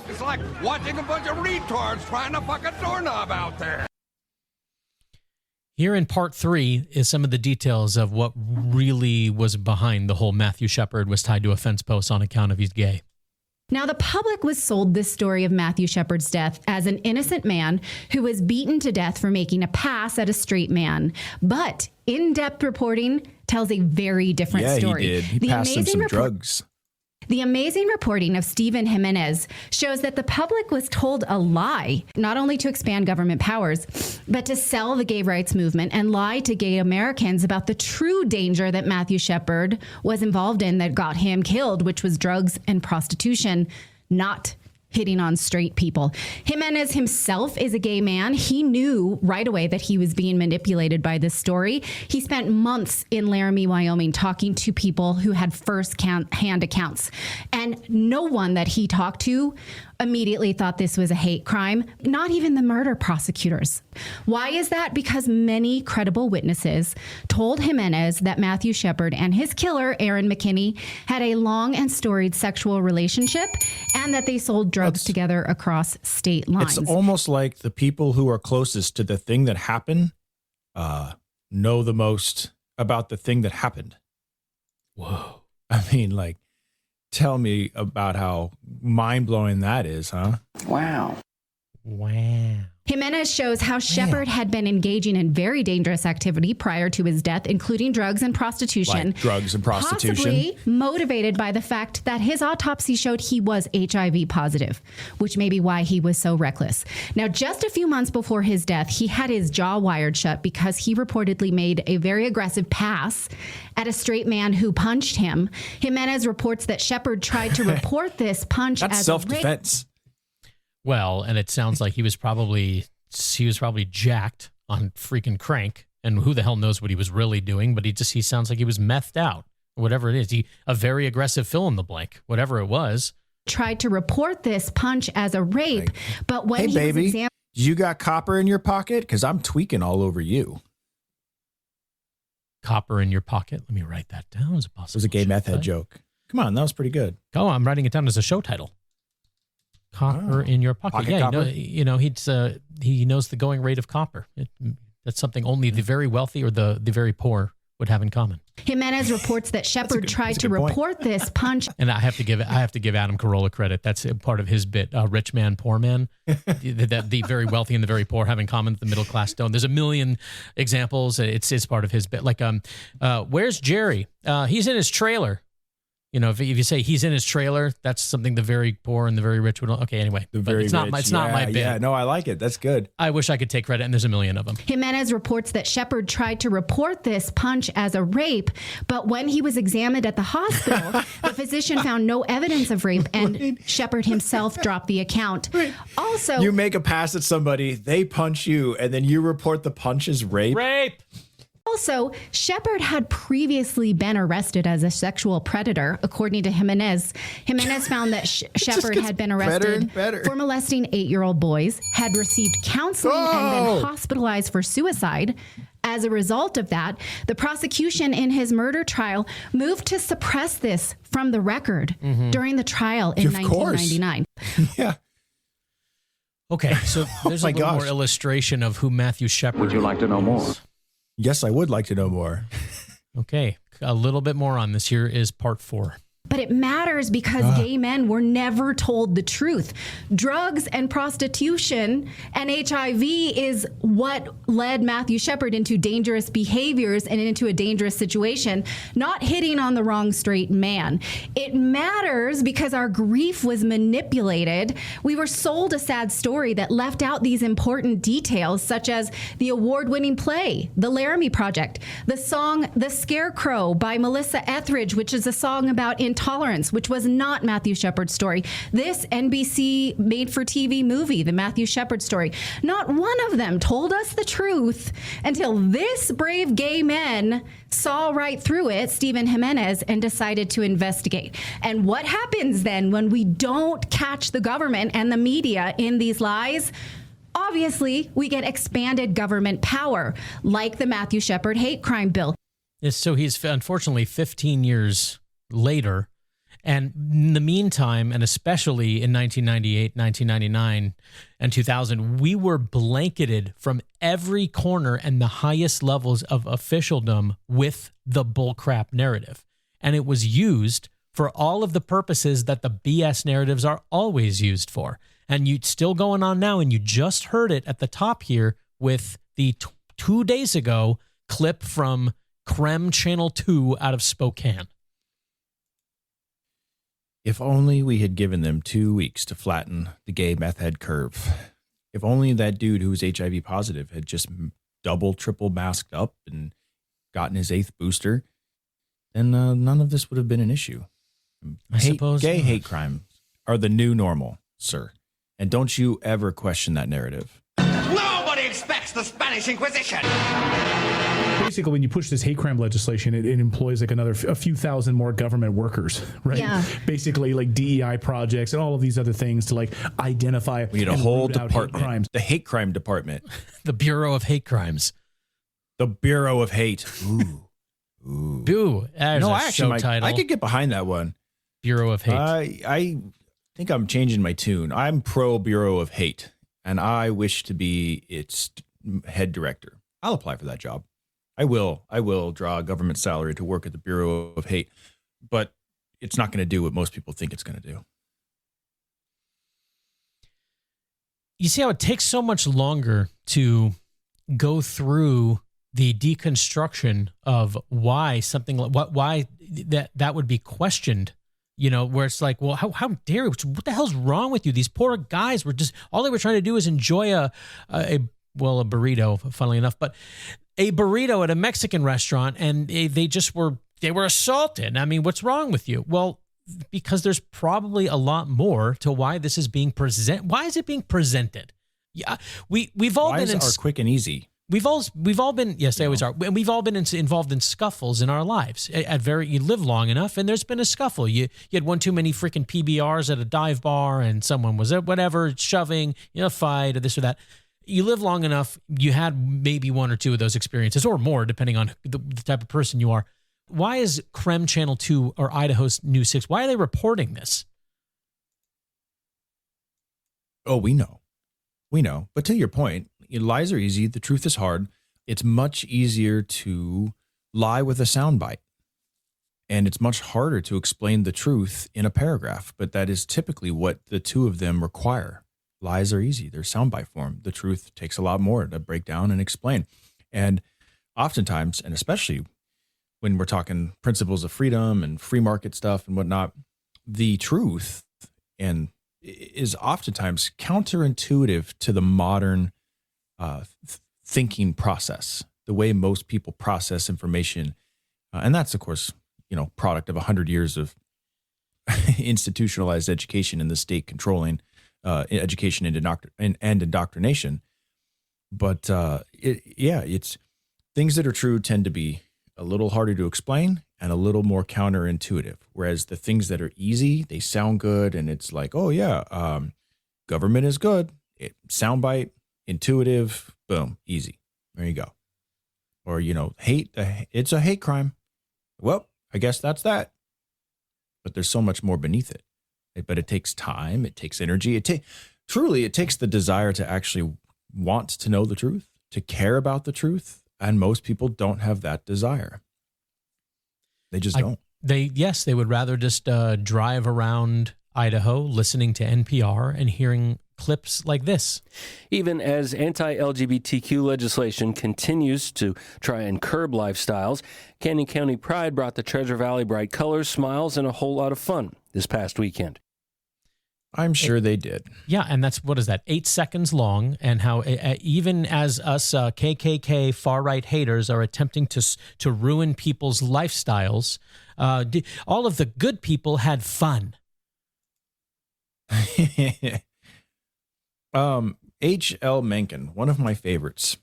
It's like watching a bunch of retards trying to fuck a doorknob out there. Here in part 3 is some of the details of what really was behind the whole Matthew Shepard was tied to a fence post on account of he's gay. Now, the public was sold this story of Matthew Shepard's death as an innocent man who was beaten to death for making a pass at a straight man. But in-depth reporting tells a very different story. Yeah, he did. He passed him some drugs. The amazing reporting of Stephen Jimenez shows that the public was told a lie, not only to expand government powers, but to sell the gay rights movement and lie to gay Americans about the true danger that Matthew Shepard was involved in that got him killed, which was drugs and prostitution, not hitting on straight people. Jimenez himself is a gay man. He knew right away that he was being manipulated by this story. He spent months in Laramie, Wyoming, talking to people who had first-hand accounts. And no one that he talked to immediately thought this was a hate crime, not even the murder prosecutors. Why is that? Because many credible witnesses told Jimenez that Matthew Shepard and his killer, Aaron McKinney, had a long and storied sexual relationship and that they sold drugs together across state lines. It's almost like the people who are closest to the thing that happened know the most about the thing that happened. Whoa. I mean, like, tell me about how mind-blowing that is, huh? Wow. Jimenez shows how Shepard had been engaging in very dangerous activity prior to his death, including drugs and prostitution. Like drugs and prostitution. Possibly motivated by the fact that his autopsy showed he was HIV positive, which may be why he was so reckless. Now, just a few months before his death, he had his jaw wired shut because he reportedly made a very aggressive pass at a straight man who punched him. Jimenez reports that Shepard tried to report this punch That's as self-defense. Well, and it sounds like he was probably jacked on freaking crank, and who the hell knows what he was really doing, but he sounds like he was methed out, whatever it is. A very aggressive fill in the blank, whatever it was. Tried to report this punch as a rape, but when he was examined, you got copper in your pocket? Because I'm tweaking all over you. Copper in your pocket? Let me write that down as a possible. It was a gay meth head joke. Come on, that was pretty good. Oh, I'm writing it down as a show title. Copper in your pocket. Yeah, copper? he knows the going rate of copper. That's something only the very wealthy or the very poor would have in common. Jimenez reports that Shepard tried to report this punch. And I have to give Adam Carolla credit. That's a part of his bit. Rich man, poor man. the very wealthy and the very poor have in common. The middle class don't. There's a million examples. It's part of his bit. Like, where's Jerry? He's in his trailer. You know, if you say he's in his trailer, that's something the very poor and the very rich would. Okay, anyway, it's not my bit. Yeah, no, I like it. That's good. I wish I could take credit, and there's a million of them. Jimenez reports that Shepard tried to report this punch as a rape, but when he was examined at the hospital, the physician found no evidence of rape, and Shepard himself dropped the account. Also, you make a pass at somebody, they punch you, and then you report the punch as rape. Also, Shepard had previously been arrested as a sexual predator, according to Jimenez. Jimenez found that Shepard had been arrested for molesting 8-year-old boys, had received counseling, and been hospitalized for suicide. As a result of that, the prosecution in his murder trial moved to suppress this from the record during the trial in 1999. Yeah. Okay, so there's a little more illustration of who Matthew Shepard is. Would you like to know more? Yes, I would like to know more. Okay, a little bit more on this. Here is part 4. But it matters because gay men were never told the truth. Drugs and prostitution and HIV is what led Matthew Shepard into dangerous behaviors and into a dangerous situation, not hitting on the wrong straight man. It matters because our grief was manipulated. We were sold a sad story that left out these important details, such as the award-winning play, The Laramie Project, the song The Scarecrow by Melissa Etheridge, which is a song about intolerance, which was not Matthew Shepard's story. This NBC made-for-TV movie, The Matthew Shepard Story, not one of them told us the truth until this brave gay man saw right through it, Stephen Jimenez, and decided to investigate. And what happens then when we don't catch the government and the media in these lies? Obviously, we get expanded government power, like the Matthew Shepard hate crime bill. So he's unfortunately 15 years later. And in the meantime, and especially in 1998, 1999, and 2000, we were blanketed from every corner and the highest levels of officialdom with the bullcrap narrative. And it was used for all of the purposes that the BS narratives are always used for. And it's still going on now, and you just heard it at the top here with the 2 days ago clip from Creme Channel 2 out of Spokane. If only we had given them 2 weeks to flatten the gay meth head curve. If only that dude who was HIV positive had just double, triple masked up and gotten his 8th booster, then none of this would have been an issue. I suppose gay hate crimes are the new normal. sir. And don't you ever question that narrative. Nobody expects the Spanish Inquisition. Basically, when you push this hate crime legislation, it employs like a few thousand more government workers, right? Yeah. Basically, like DEI projects and all of these other things to like identify. We need a whole department, the hate crime department, the Bureau of Hate Crimes, the Bureau of Hate. Ooh, ooh. Boo! No, actually, I could get behind that one. Bureau of Hate. I think I'm changing my tune. I'm pro Bureau of Hate, and I wish to be its head director. I'll apply for that job. I will draw a government salary to work at the Bureau of Hate, but it's not going to do what most people think it's going to do. You see how it takes so much longer to go through the deconstruction of why something why that would be questioned, where it's like, well, how dare you? What the hell's wrong with you? These poor guys were just, all they were trying to do is enjoy a burrito, funnily enough, but a burrito at a Mexican restaurant, and they were assaulted. I mean, what's wrong with you? Well, because there's probably a lot more to why this is being presented. Why is it being presented? Yeah, we've all been are quick and easy. We've all been, yes, they always are. And we've all been involved in scuffles in our lives. You live long enough, and there's been a scuffle. You had one too many freaking PBRs at a dive bar, and someone was whatever shoving, a fight or this or that. You live long enough, you had maybe one or two of those experiences, or more, depending on the type of person you are. Why is Krem Channel 2 or Idaho's News 6, why are they reporting this? Oh, we know. But to your point, lies are easy. The truth is hard. It's much easier to lie with a soundbite. And it's much harder to explain the truth in a paragraph. But that is typically what the two of them require. Lies are easy. They're soundbite form. The truth takes a lot more to break down and explain. And oftentimes, and especially when we're talking principles of freedom and free market stuff and whatnot, the truth is oftentimes counterintuitive to the modern thinking process, the way most people process information. And that's, of course, product of 100 years of institutionalized education in the state controlling education and indoctrination. But it's things that are true tend to be a little harder to explain and a little more counterintuitive. Whereas the things that are easy, they sound good, and it's like, oh yeah, government is good. Soundbite, intuitive, boom, easy. There you go. Or hate. It's a hate crime. Well, I guess that's that. But there's so much more beneath it. But it takes time. It takes energy. It takes the desire to actually want to know the truth, to care about the truth. And most people don't have that desire. They just don't. They would rather just drive around Idaho listening to NPR and hearing clips like this. Even as anti-LGBTQ legislation continues to try and curb lifestyles, Canyon County Pride brought the Treasure Valley bright colors, smiles, and a whole lot of fun this past weekend. I'm sure they did. Yeah, and that's, 8 seconds long, and how even as us KKK far-right haters are attempting to ruin people's lifestyles, all of the good people had fun. H.L. Mencken, one of my favorites,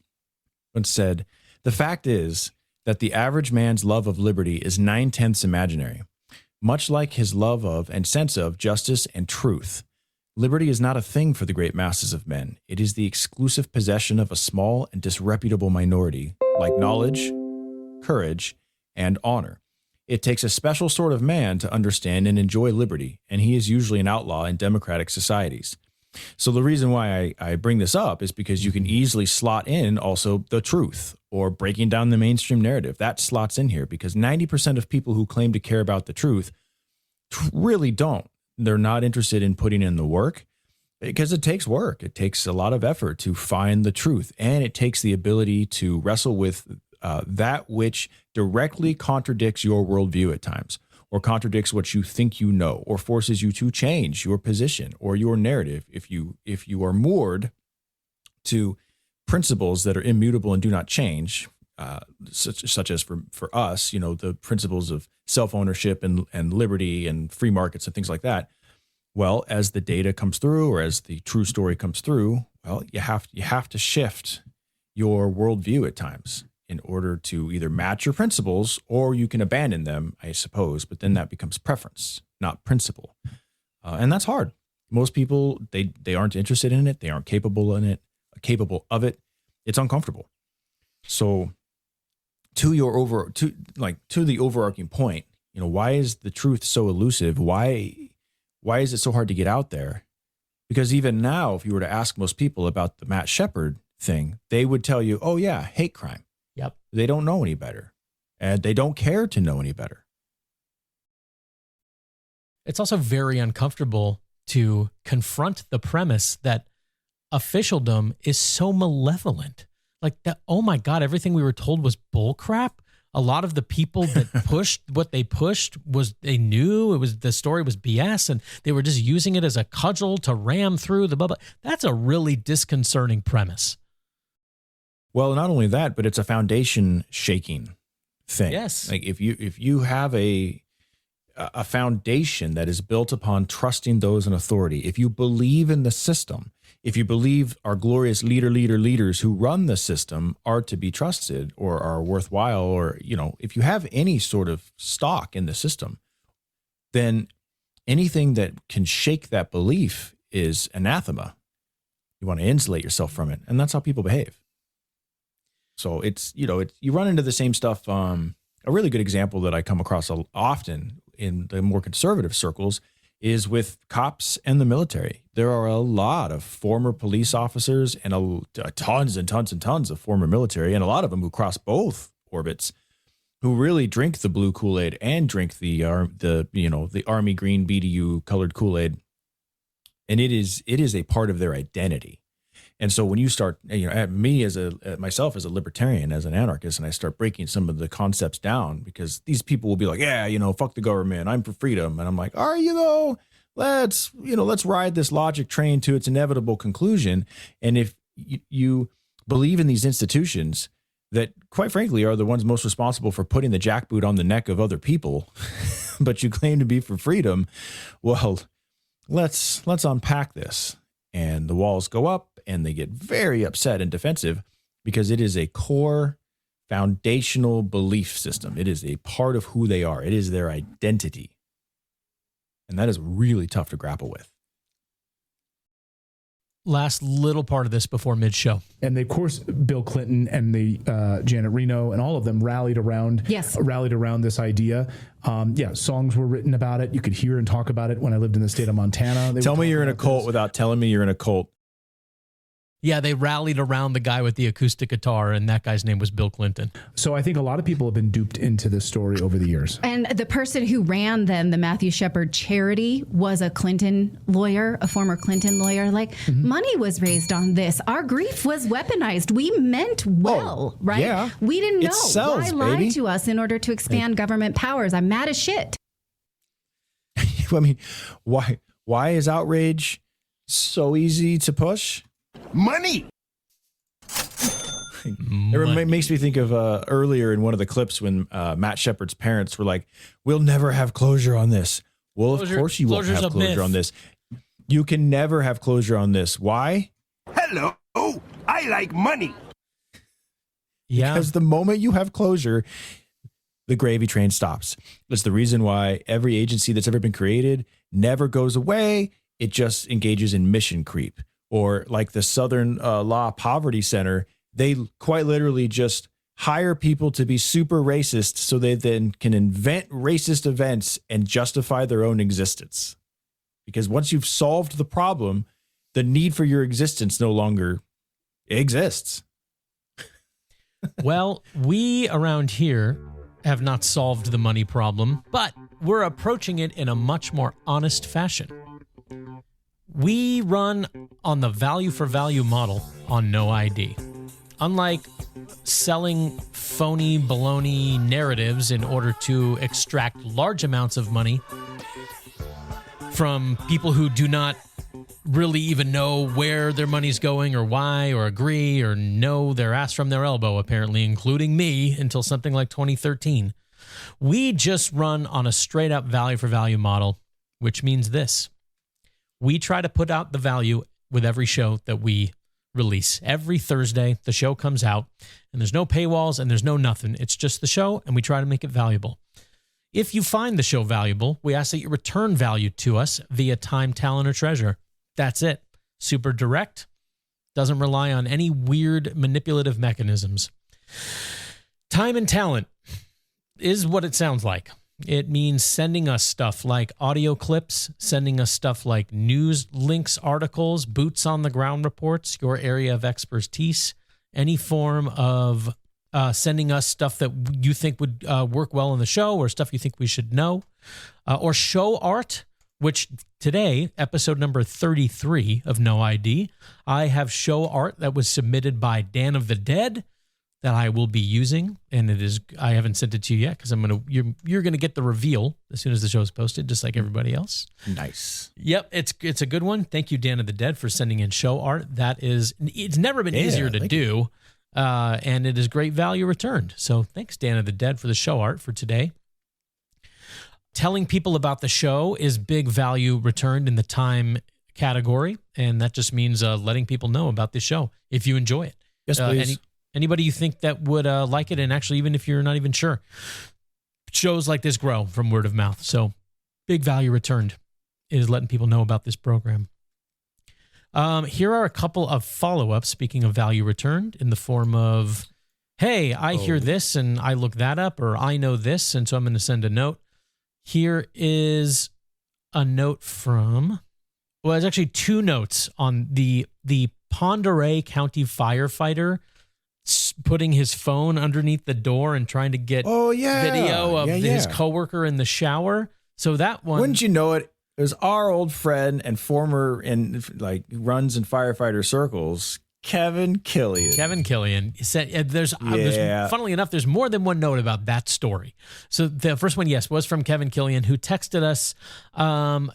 once said, "The fact is that the average man's love of liberty is 9/10 imaginary. Much like his love of and sense of justice and truth, liberty is not a thing for the great masses of men. It is the exclusive possession of a small and disreputable minority, like knowledge, courage, and honor. It takes a special sort of man to understand and enjoy liberty, and he is usually an outlaw in democratic societies." So the reason why I bring this up is because you can easily slot in also the truth or breaking down the mainstream narrative. That slots in here because 90% of people who claim to care about the truth really don't. They're not interested in putting in the work because it takes work. It takes a lot of effort to find the truth, and it takes the ability to wrestle with that which directly contradicts your worldview at times, or contradicts what you think you know, or forces you to change your position or your narrative if you are moored to principles that are immutable and do not change, such as for us, the principles of self-ownership and liberty and free markets and things like that. Well, as the data comes through or as the true story comes through, well, you have to shift your worldview at times in order to either match your principles, or you can abandon them, I suppose, but then that becomes preference, not principle. And that's hard. Most people, they aren't interested in it. They aren't capable of it. It's uncomfortable. So to the overarching point, why is the truth so elusive? Why is it so hard to get out there? Because even now, if you were to ask most people about the Matt Shepard thing, they would tell you, oh yeah, hate crime. Yep. They don't know any better, and they don't care to know any better. It's also very uncomfortable to confront the premise that officialdom is so malevolent. Like that, oh my God, everything we were told was bullcrap. A lot of the people that pushed what they pushed they knew the story was BS, and they were just using it as a cudgel to ram through the blah, blah. That's a really disconcerting premise. Well, not only that, but it's a foundation shaking thing. Yes. Like if you have a foundation that is built upon trusting those in authority, if you believe in the system, if you believe our glorious leaders who run the system are to be trusted or are worthwhile, or, if you have any sort of stock in the system, then anything that can shake that belief is anathema. You want to insulate yourself from it. And that's how people behave. So you run into the same stuff. A really good example that I come across often in the more conservative circles is with cops and the military. There are a lot of former police officers and tons and tons and tons of former military, and a lot of them who cross both orbits, who really drink the blue Kool-Aid and drink the Army green BDU colored Kool-Aid. And it is a part of their identity. And so when you start, myself as a libertarian, as an anarchist, and I start breaking some of the concepts down, because these people will be like, yeah, fuck the government, I'm for freedom. And I'm like, are you though? Let's ride this logic train to its inevitable conclusion. And if you believe in these institutions that, quite frankly, are the ones most responsible for putting the jackboot on the neck of other people, but you claim to be for freedom, well, let's unpack this. And the walls go up and they get very upset and defensive because it is a core foundational belief system. It is a part of who they are. It is their identity. And that is really tough to grapple with. Last little part of this before mid-show. And of course, Bill Clinton and the Janet Reno and all of them rallied around this idea. Songs were written about it. You could hear and talk about it when I lived in the state of Montana. Tell me you're in a cult without telling me you're in a cult. Yeah, they rallied around the guy with the acoustic guitar, and that guy's name was Bill Clinton. So I think a lot of people have been duped into this story over the years. And the person who ran then the Matthew Shepard charity was a Clinton lawyer, a former Clinton lawyer. Like, money was raised on this. Our grief was weaponized. We meant well, right? Yeah. We didn't know. It sells, Why baby. lie to us in order to expand government powers? I'm mad as shit. I mean, why is outrage so easy to push? Money. It makes me think of earlier in one of the clips when Matt Shepard's parents were like, we'll never have closure on this. Well, of course you won't have closure on this. You can never have closure on this. Why? Hello. I like money. Yeah. Because the moment you have closure, the gravy train stops. That's the reason why every agency that's ever been created never goes away. It just engages in mission creep. Or like the Southern Law Poverty Center, they quite literally just hire people to be super racist so they then can invent racist events and justify their own existence. Because once you've solved the problem, the need for your existence no longer exists. Well, we around here have not solved the money problem, but we're approaching it in a much more honest fashion. We run on the value for value model on no ID. Unlike selling phony baloney narratives in order to extract large amounts of money from people who do not really even know where their money's going or why or agree or know their ass from their elbow, apparently, including me until something like 2013. We just run on a straight up value for value model, which means this. We try to put out the value with every show that we release. Every Thursday, the show comes out, and there's no paywalls and there's no nothing. It's just the show, and we try to make it valuable. If you find the show valuable, we ask that you return value to us via time, talent, or treasure. That's it. Super direct. Doesn't rely on any weird manipulative mechanisms. Time and talent is what it sounds like. It means sending us stuff like audio clips, sending us stuff like news links, articles, boots on the ground reports, your area of expertise, any form of sending us stuff that you think would work well in the show or stuff you think we should know, or show art, which today, episode number 33 of No ID, I have show art that was submitted by Dan of the Dead that I will be using, and it is, I haven't sent it to you yet because you're gonna get the reveal as soon as the show is posted, just like everybody else. Nice. Yep, it's a good one. Thank you, Dan of the Dead, for sending in show art. It's never been easier to do, and it is great value returned. So thanks, Dan of the Dead, for the show art for today. Telling people about the show is big value returned in the time category, and that just means letting people know about the show if you enjoy it. Yes, please. Anybody you think that would like it, and actually even if you're not even sure, shows like this grow from word of mouth. So big value returned is letting people know about this program. Here are a couple of follow-ups, speaking of value returned, in the form of, hey, I hear this and I look that up, or I know this, and so I'm going to send a note. Here is a note from, well, there's actually two notes on the Ponderay County firefighter putting his phone underneath the door and trying to get video of his coworker in the shower. So that one, wouldn't you know it? It was our old friend and former runs in firefighter circles, Kevin Killian. Kevin Killian said, there's funnily enough, there's more than one note about that story. So the first one, yes, was from Kevin Killian, who texted us,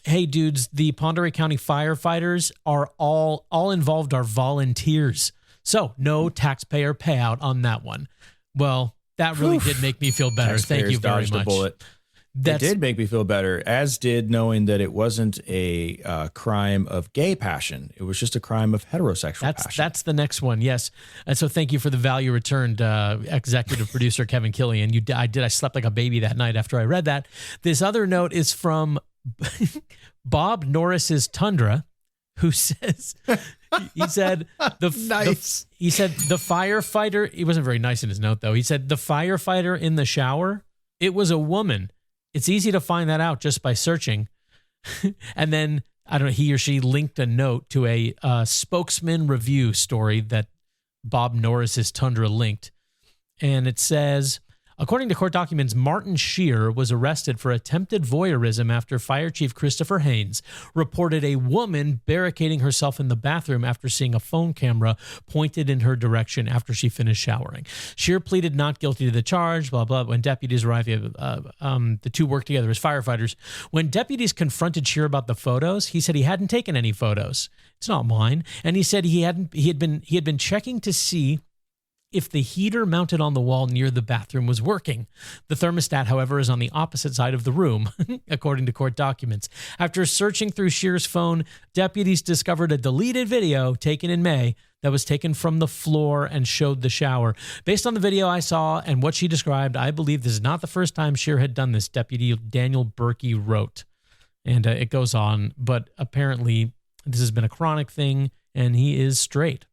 hey dudes, the Ponderay County firefighters are all involved are volunteers. So no taxpayer payout on that one. Well, that really did make me feel better. Thank you very much. It did make me feel better, as did knowing that it wasn't a crime of gay passion. It was just a crime of heterosexual passion. That's the next one, yes. And so thank you for the value returned, executive producer Kevin Killian. I slept like a baby that night after I read that. This other note is from Bob Norris's Tundra, who says... He said the firefighter, he wasn't very nice in his note though. He said the firefighter in the shower, it was a woman. It's easy to find that out just by searching. And then, I don't know, he or she linked a note to a spokesman review story that Bob Norris's Tundra linked. And it says, according to court documents, Martin Shear was arrested for attempted voyeurism after Fire Chief Christopher Haynes reported a woman barricading herself in the bathroom after seeing a phone camera pointed in her direction after she finished showering. Shear pleaded not guilty to the charge, blah, blah. When deputies arrived, the two worked together as firefighters. When deputies confronted Shear about the photos, he said he hadn't taken any photos. It's not mine. And he said he had been checking to see if the heater mounted on the wall near the bathroom was working. The thermostat, however, is on the opposite side of the room, according to court documents. After searching through Shear's phone, deputies discovered a deleted video taken in May that was taken from the floor and showed the shower. Based on the video I saw and what she described, I believe this is not the first time Shear had done this, Deputy Daniel Berkey wrote. And it goes on, but apparently this has been a chronic thing, and he is straight.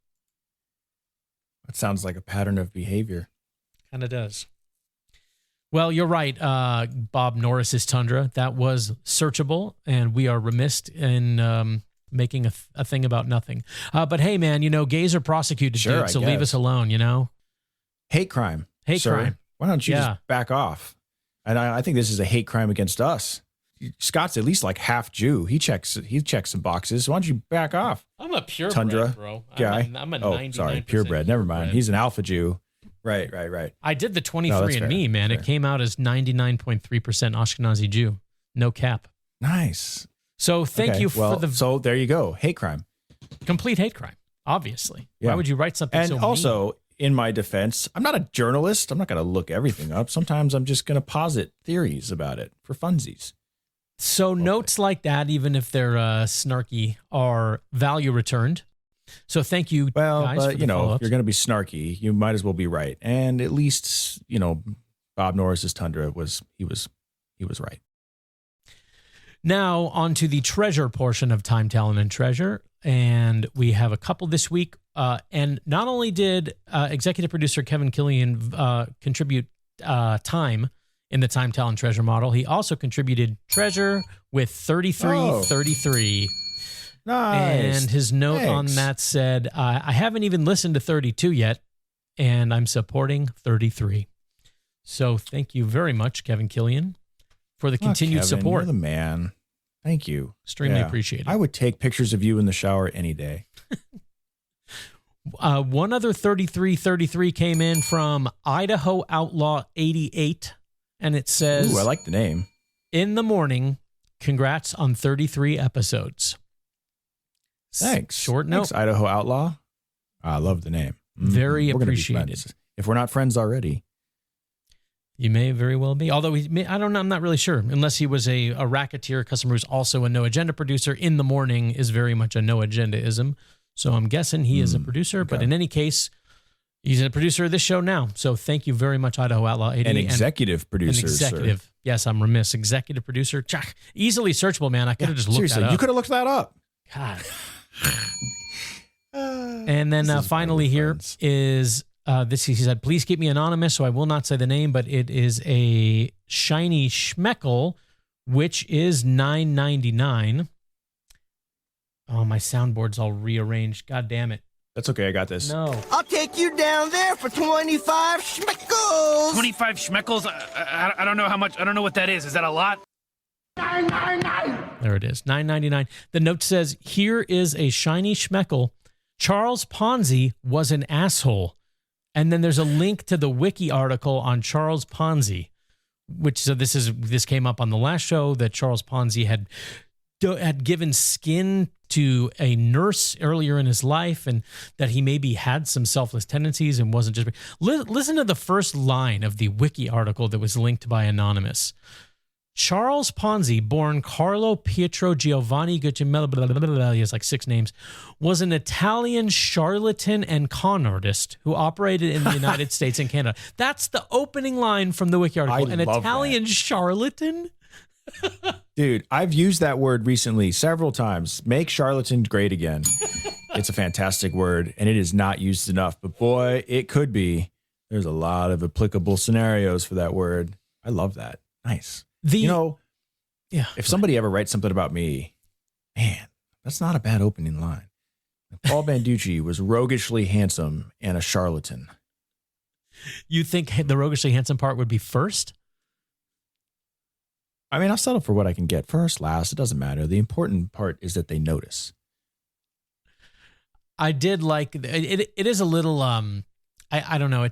It sounds like a pattern of behavior. Kind of does. Well, you're right, Bob Norris's Tundra. That was searchable, and we are remiss in making a thing about nothing. But hey, man, gays are prosecuted, dude, so leave us alone, Hate crime. Hate crime. Why don't you just back off? And I think this is a hate crime against us. Scott's at least like half Jew. He checks some boxes. Why don't you back off? I'm a purebred, Tundra bro. guy. I'm a 99% purebred. Never mind. He's an alpha Jew. Right. I did the 23andMe, man. It came out as 99.3% Ashkenazi Jew. No cap. Nice. So thank you for the... So there you go. Hate crime. Complete hate crime, obviously. Yeah. Why would you write something so mean? And also, in my defense, I'm not a journalist. I'm not going to look everything up. Sometimes I'm just going to posit theories about it for funsies. So notes like that, even if they're snarky, are value returned. So thank you, guys, but for the follow-ups. if you're going to be snarky, you might as well be right. And at least, Bob Norris's Tundra was right. Now on to the treasure portion of Time, Talent, and Treasure. And we have a couple this week. And not only did executive producer Kevin Killian contribute time in the Time, Talent, Treasure model, he also contributed treasure with 3333. Nice. And his note on that said, I haven't even listened to 32 yet, and I'm supporting 33. So thank you very much, Kevin Killian, for the continued Kevin, support. You're the man. Thank you. Extremely appreciated. I would take pictures of you in the shower any day. One other 3333 came in from Idaho Outlaw 88, and it says, Ooh, I like the name. In the morning, congrats on 33 episodes. Thanks. Short note. Thanks, Idaho Outlaw. I love the name. Very We're gonna be appreciated. friends. If we're not friends already. You may very well be. Although, I don't know, I'm not really sure. Unless he was a racketeer customer who's also a No Agenda producer. In the morning is very much a No Agenda-ism. So I'm guessing he is a producer. But in any case, he's a producer of this show now. So thank you very much, Idaho Outlaw 88. An executive producer, An executive. sir. Yes, I'm remiss. Executive producer. Easily searchable, man. I could have just looked Seriously, that up. you could have looked that up. God. And then finally here is this. He said, please keep me anonymous, so I will not say the name, but it is a shiny schmeckle, which is $9.99. Oh, my soundboard's all rearranged. God damn it. That's okay. I got this. No. I'll take you down there for 25 schmeckles. 25 schmeckles? I don't know how much. I don't know what that is. Is that a lot? There it is. $9.99. The note says, here is a shiny schmeckle. Charles Ponzi was an asshole. And then there's a link to the wiki article on Charles Ponzi, this came up on the last show that Charles Ponzi had given skin to a nurse earlier in his life, and that he maybe had some selfless tendencies and wasn't just. Listen to the first line of the wiki article that was linked by Anonymous. Charles Ponzi, born Carlo Pietro Giovanni Guccimelli, he has like 6 names, was an Italian charlatan and con artist who operated in the United States and Canada. That's the opening line from the wiki article. An Italian charlatan? Dude, I've used that word recently several times. Make charlatan great again. It's a fantastic word, and it is not used enough. But boy, it could be. There's a lot of applicable scenarios for that word. I love that. Nice. If somebody ever writes something about me, man, that's not a bad opening line. Paul Banducci was roguishly handsome and a charlatan. You think the roguishly handsome part would be first? I mean, I'll settle for what I can get first, last. It doesn't matter. The important part is that they notice. I did like it. It is a little. I don't know.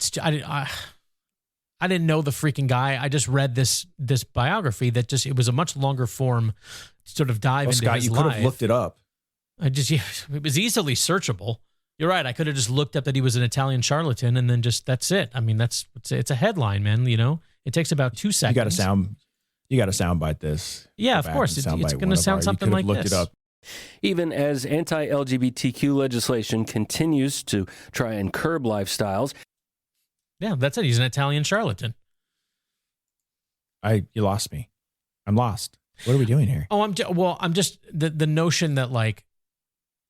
I didn't know the freaking guy. I just read this biography that it was a much longer form sort of dive into Scott, his you life. could have looked it up. It was easily searchable. You're right. I could have just looked up that he was an Italian charlatan and then that's it. I mean, it's a headline, man. It takes about 2 seconds. You got to soundbite this. Yeah, of course. It's going to sound something like looked this. It up. Even as anti-LGBTQ legislation continues to try and curb lifestyles. Yeah, that's it. He's an Italian charlatan. You lost me. I'm lost. What are we doing here? Oh, I'm just the notion that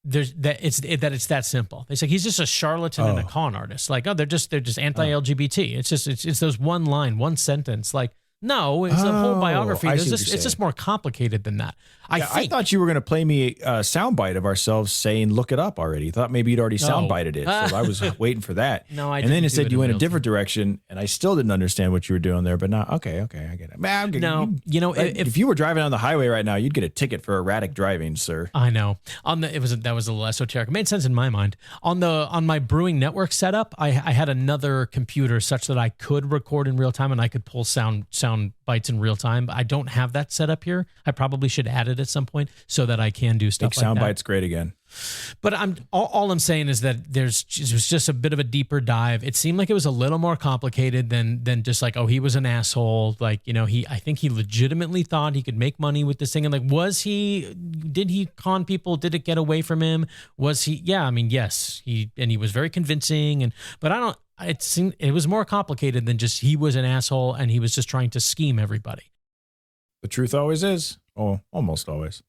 it's that simple. It's like he's just a charlatan and a con artist. Like, they're just anti-LGBT. It's those one line, one sentence. Like, no, it's a whole biography. It's just more complicated than that. I thought you were going to play me a soundbite of ourselves saying, look it up already. Thought maybe you'd already soundbited it. So I was waiting for that. No, and then it said you went a different direction, and I still didn't understand what you were doing there. But now, okay, I get it. Man, if you were driving on the highway right now, you'd get a ticket for erratic driving, sir. I know. That was a little esoteric. It made sense in my mind. On my Brewing Network setup, I had another computer such that I could record in real time and I could pull sound bites in real time. But I don't have that set up here. I probably should add it at some point so that I can do stuff Make like sound that. bites great again. But all I'm saying is that it was just a bit of a deeper dive. It seemed like it was a little more complicated than just like, oh, he was an asshole. Like, you know, I think he legitimately thought he could make money with this thing. And like, did he con people? Did it get away from him? Was he? Yeah, I mean, yes, he was very convincing. But it was more complicated than just he was an asshole and he was just trying to scheme everybody. The truth always is. Oh, almost always.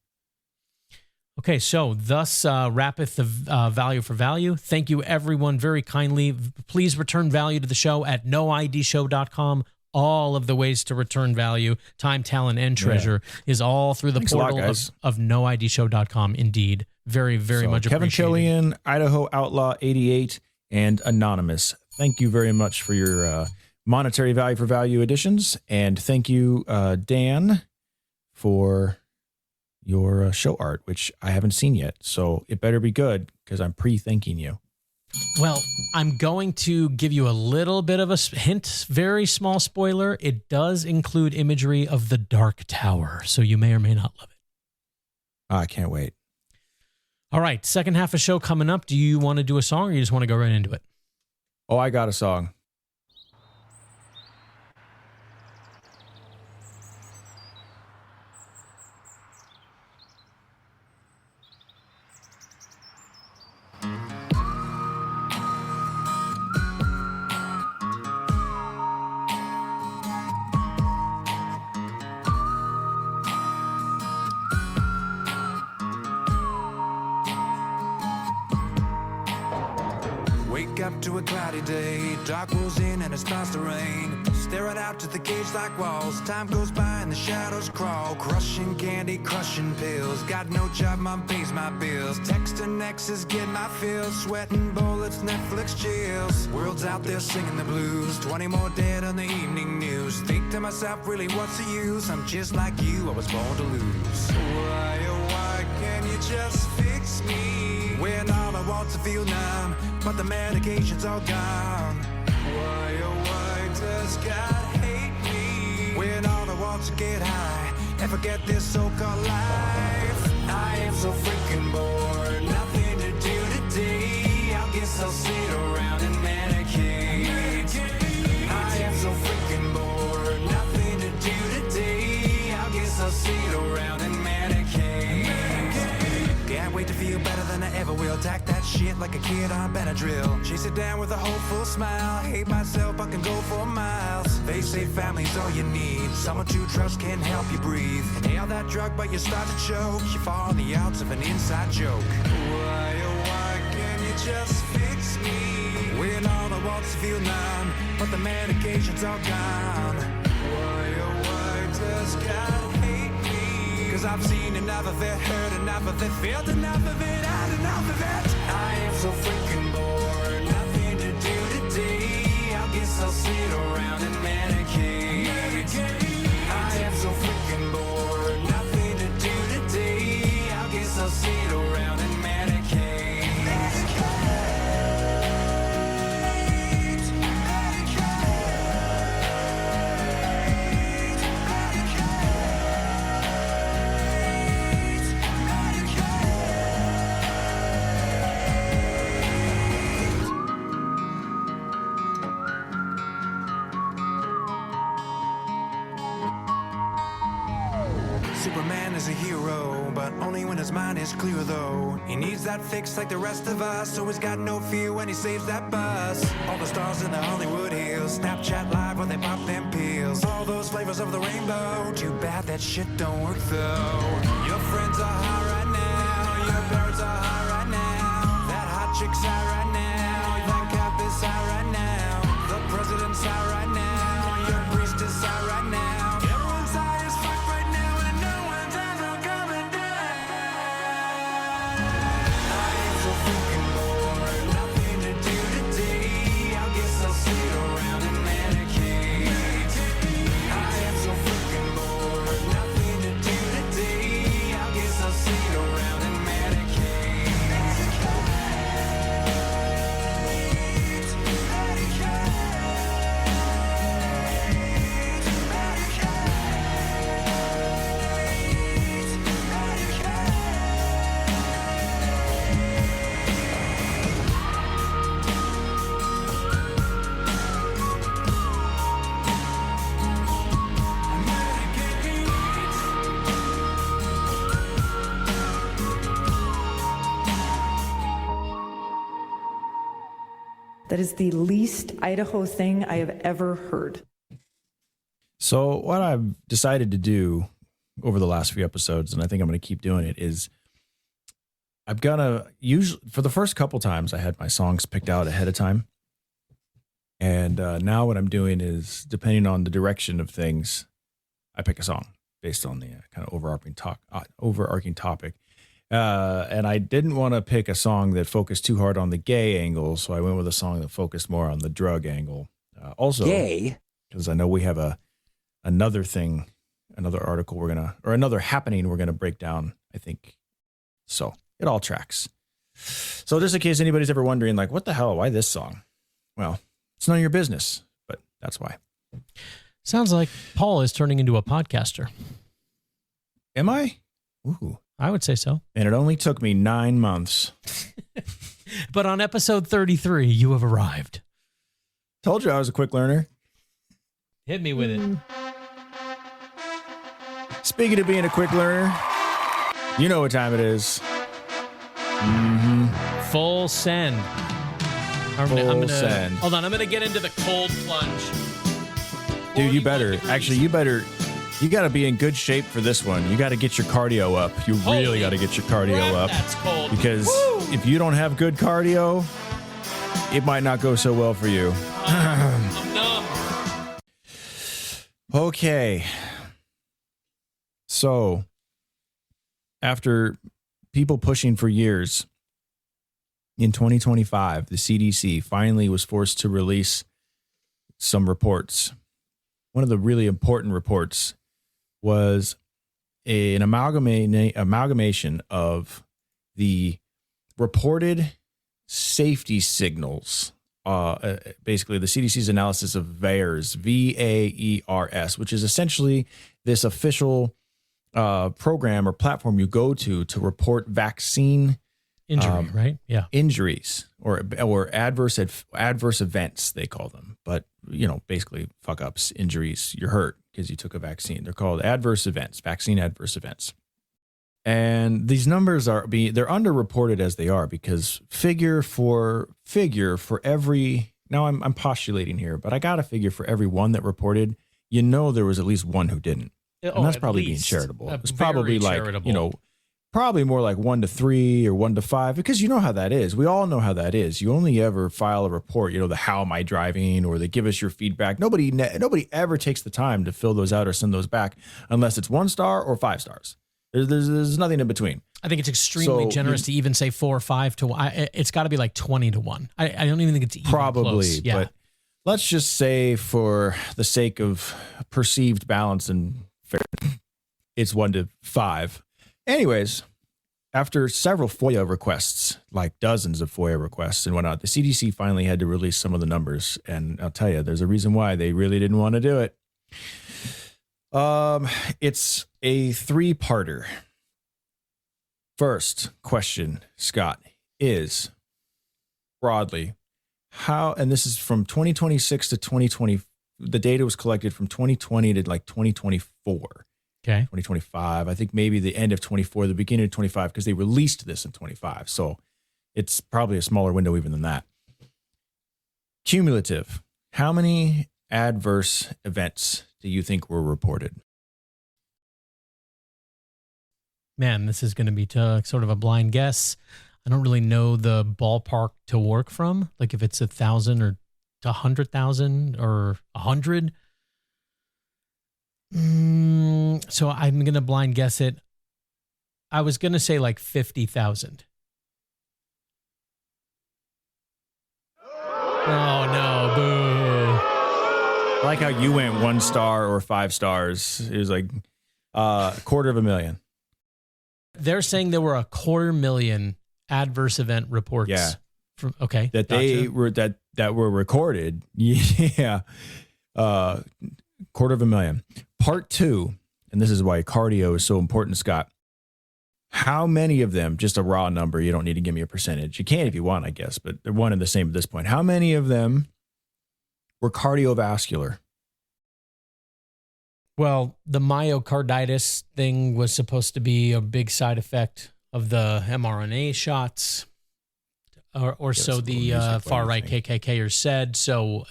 Okay, so thus wrappeth the value for value. Thank you, everyone, very kindly. Please return value to the show at noidshow.com. All of the ways to return value, time, talent, and treasure is all through the portal of noidshow.com. Indeed. Very, very much Kevin appreciated. Killian, Idaho Outlaw 88, and Anonymous. Thank you very much for your monetary value for value additions. And thank you, Dan, for your show art, which I haven't seen yet. So it better be good because I'm pre-thanking you. Well, I'm going to give you a little bit of a hint, very small spoiler. It does include imagery of the Dark Tower, so you may or may not love it. I can't wait. All right, second half of show coming up. Do you want to do a song or you just want to go right into it? Oh, I got a song. To a cloudy day, dark rolls in and it starts to rain. Staring out to the cage like walls. Time goes by and the shadows crawl. Crushing candy, crushing pills. Got no job, mom pays my bills. Texting exes, get my fills. Sweating bullets, Netflix chills. World's out there singing the blues. 20 more dead on the evening news. Think to myself, really what's the use? I'm just like you, I was born to lose. Why, oh why can't you just fix me? When all I want to feel numb, but the medication's all gone. Why, oh why does God hate me? When all I want to get high and forget this so-called life. I am so freaking bored, nothing to do today. I guess I'll sit around and medicate. I am so freaking bored, nothing to do today. I guess I'll sit around and medicate. Can't wait to feel better than I ever will. Tack that shit like a kid on Benadryl. Chase it down with a hopeful smile. Hate myself, I can go for miles. They say family's all you need. Someone to trust can help you breathe. Inhale that drug, but you start to choke. You fall on the outs of an inside joke. Why, oh why can't you just fix me? When all I want to feel numb, but the medication's all gone. Why, oh why does God hate me? Cause I've seen enough of it, heard enough of it, felt enough of it, had enough of it. I am so freaking bored, nothing to do today. I guess I'll sit around and medicate. I am so freaking bored, nothing to do today. I guess I'll sit around and medicate. Superman is a hero, but only when his mind is clear though. He needs that fix like the rest of us, so he's got no fear when he saves that bus. All the stars in the Hollywood Hills, Snapchat Live when they pop them pills. All those flavors of the rainbow, too bad that shit don't work though. Your friends are high right now, your parents are high right now. That hot chick's high right now, that cop is high right now. The president's high right now, your priest is high right now. Everyone's high as fuck right now, and no one's ever coming down. I am so freaking bored, nothing to do today. I guess I'll sit around and medicate. I am so freaking bored, nothing to do today. I guess I'll sit around and medicate. That is the least Idaho thing I have ever heard. So what I've decided to do over the last few episodes, and I think I'm going to keep doing it, is I'm going to usually, for the first couple times, I had my songs picked out ahead of time. And now what I'm doing is, depending on the direction of things, I pick a song based on the kind of overarching topic. And I didn't want to pick a song that focused too hard on the gay angle, so I went with a song that focused more on the drug angle. Also, gay, because I know we have another article another happening we're gonna break down, I think. So it all tracks. So just in case anybody's ever wondering, like, what the hell, why this song? Well, it's none of your business, but that's why. Sounds like Paul is turning into a podcaster. Am I? Ooh. I would say so. And it only took me 9 months. But on episode 33, you have arrived. Told you I was a quick learner. Hit me with it. Speaking of being a quick learner, you know what time it is. Mm-hmm. Full send. Full send. Hold on, I'm going to get into the cold plunge. Dude, you better. Actually, you got to be in good shape for this one. You got to get your cardio up. You really got to get your cardio up. That's cold. Because if you don't have good cardio, it might not go so well for you. I'm numb. Okay. So, after people pushing for years, in 2025, the CDC finally was forced to release some reports. One of the really important reports was an amalgamation of the reported safety signals, basically the CDC's analysis of VAERS, VAERS, which is essentially this official program or platform you go to report vaccine injury, right? Yeah, injuries or adverse events, they call them, but basically fuck ups, injuries. You're hurt because you took a vaccine. They're called adverse events, vaccine adverse events. And these numbers they're underreported as they are, because figure for every, now I'm postulating here, but I got to figure for every one that reported, there was at least one who didn't. And that's probably being charitable. It's probably like, probably more like 1 to 3 or 1 to 5, because you know how that is. We all know how that is. You only ever file a report, the how am I driving, or they give us your feedback. Nobody ever takes the time to fill those out or send those back unless it's 1 star or 5 stars. There's nothing in between. I think it's extremely generous to even say 4 or 5 to 1. It's got to be like 20 to 1. I don't even think it's even probably close. Yeah. But let's just say, for the sake of perceived balance and fair, it's 1 to 5. Anyways, after several FOIA requests, like dozens of FOIA requests and whatnot, the CDC finally had to release some of the numbers. And I'll tell you, there's a reason why they really didn't want to do it. It's a 3-parter. First question, Scott, is broadly how, and this is from 2026 to 2020, the data was collected from 2020 to like 2024. Okay. 2025. I think maybe the end of 24, the beginning of 25, because they released this in 25. So it's probably a smaller window even than that. Cumulative. How many adverse events do you think were reported? Man, this is going to be sort of a blind guess. I don't really know the ballpark to work from. Like if it's 1,000 or 100,000 or 100. So I'm going to blind guess it. I was going to say like 50,000. Oh, no. Boo. I like how you went 1 star or 5 stars. It was like 250,000. They're saying there were 250,000 adverse event reports. Yeah. Okay. That they were that were recorded. Yeah. 250,000. Part 2, and this is why cardio is so important, Scott. How many of them, just a raw number, you don't need to give me a percentage. You can if you want, I guess, but they're one and the same at this point. How many of them were cardiovascular? Well, the myocarditis thing was supposed to be a big side effect of the mRNA shots. or so the far-right KKKers said. So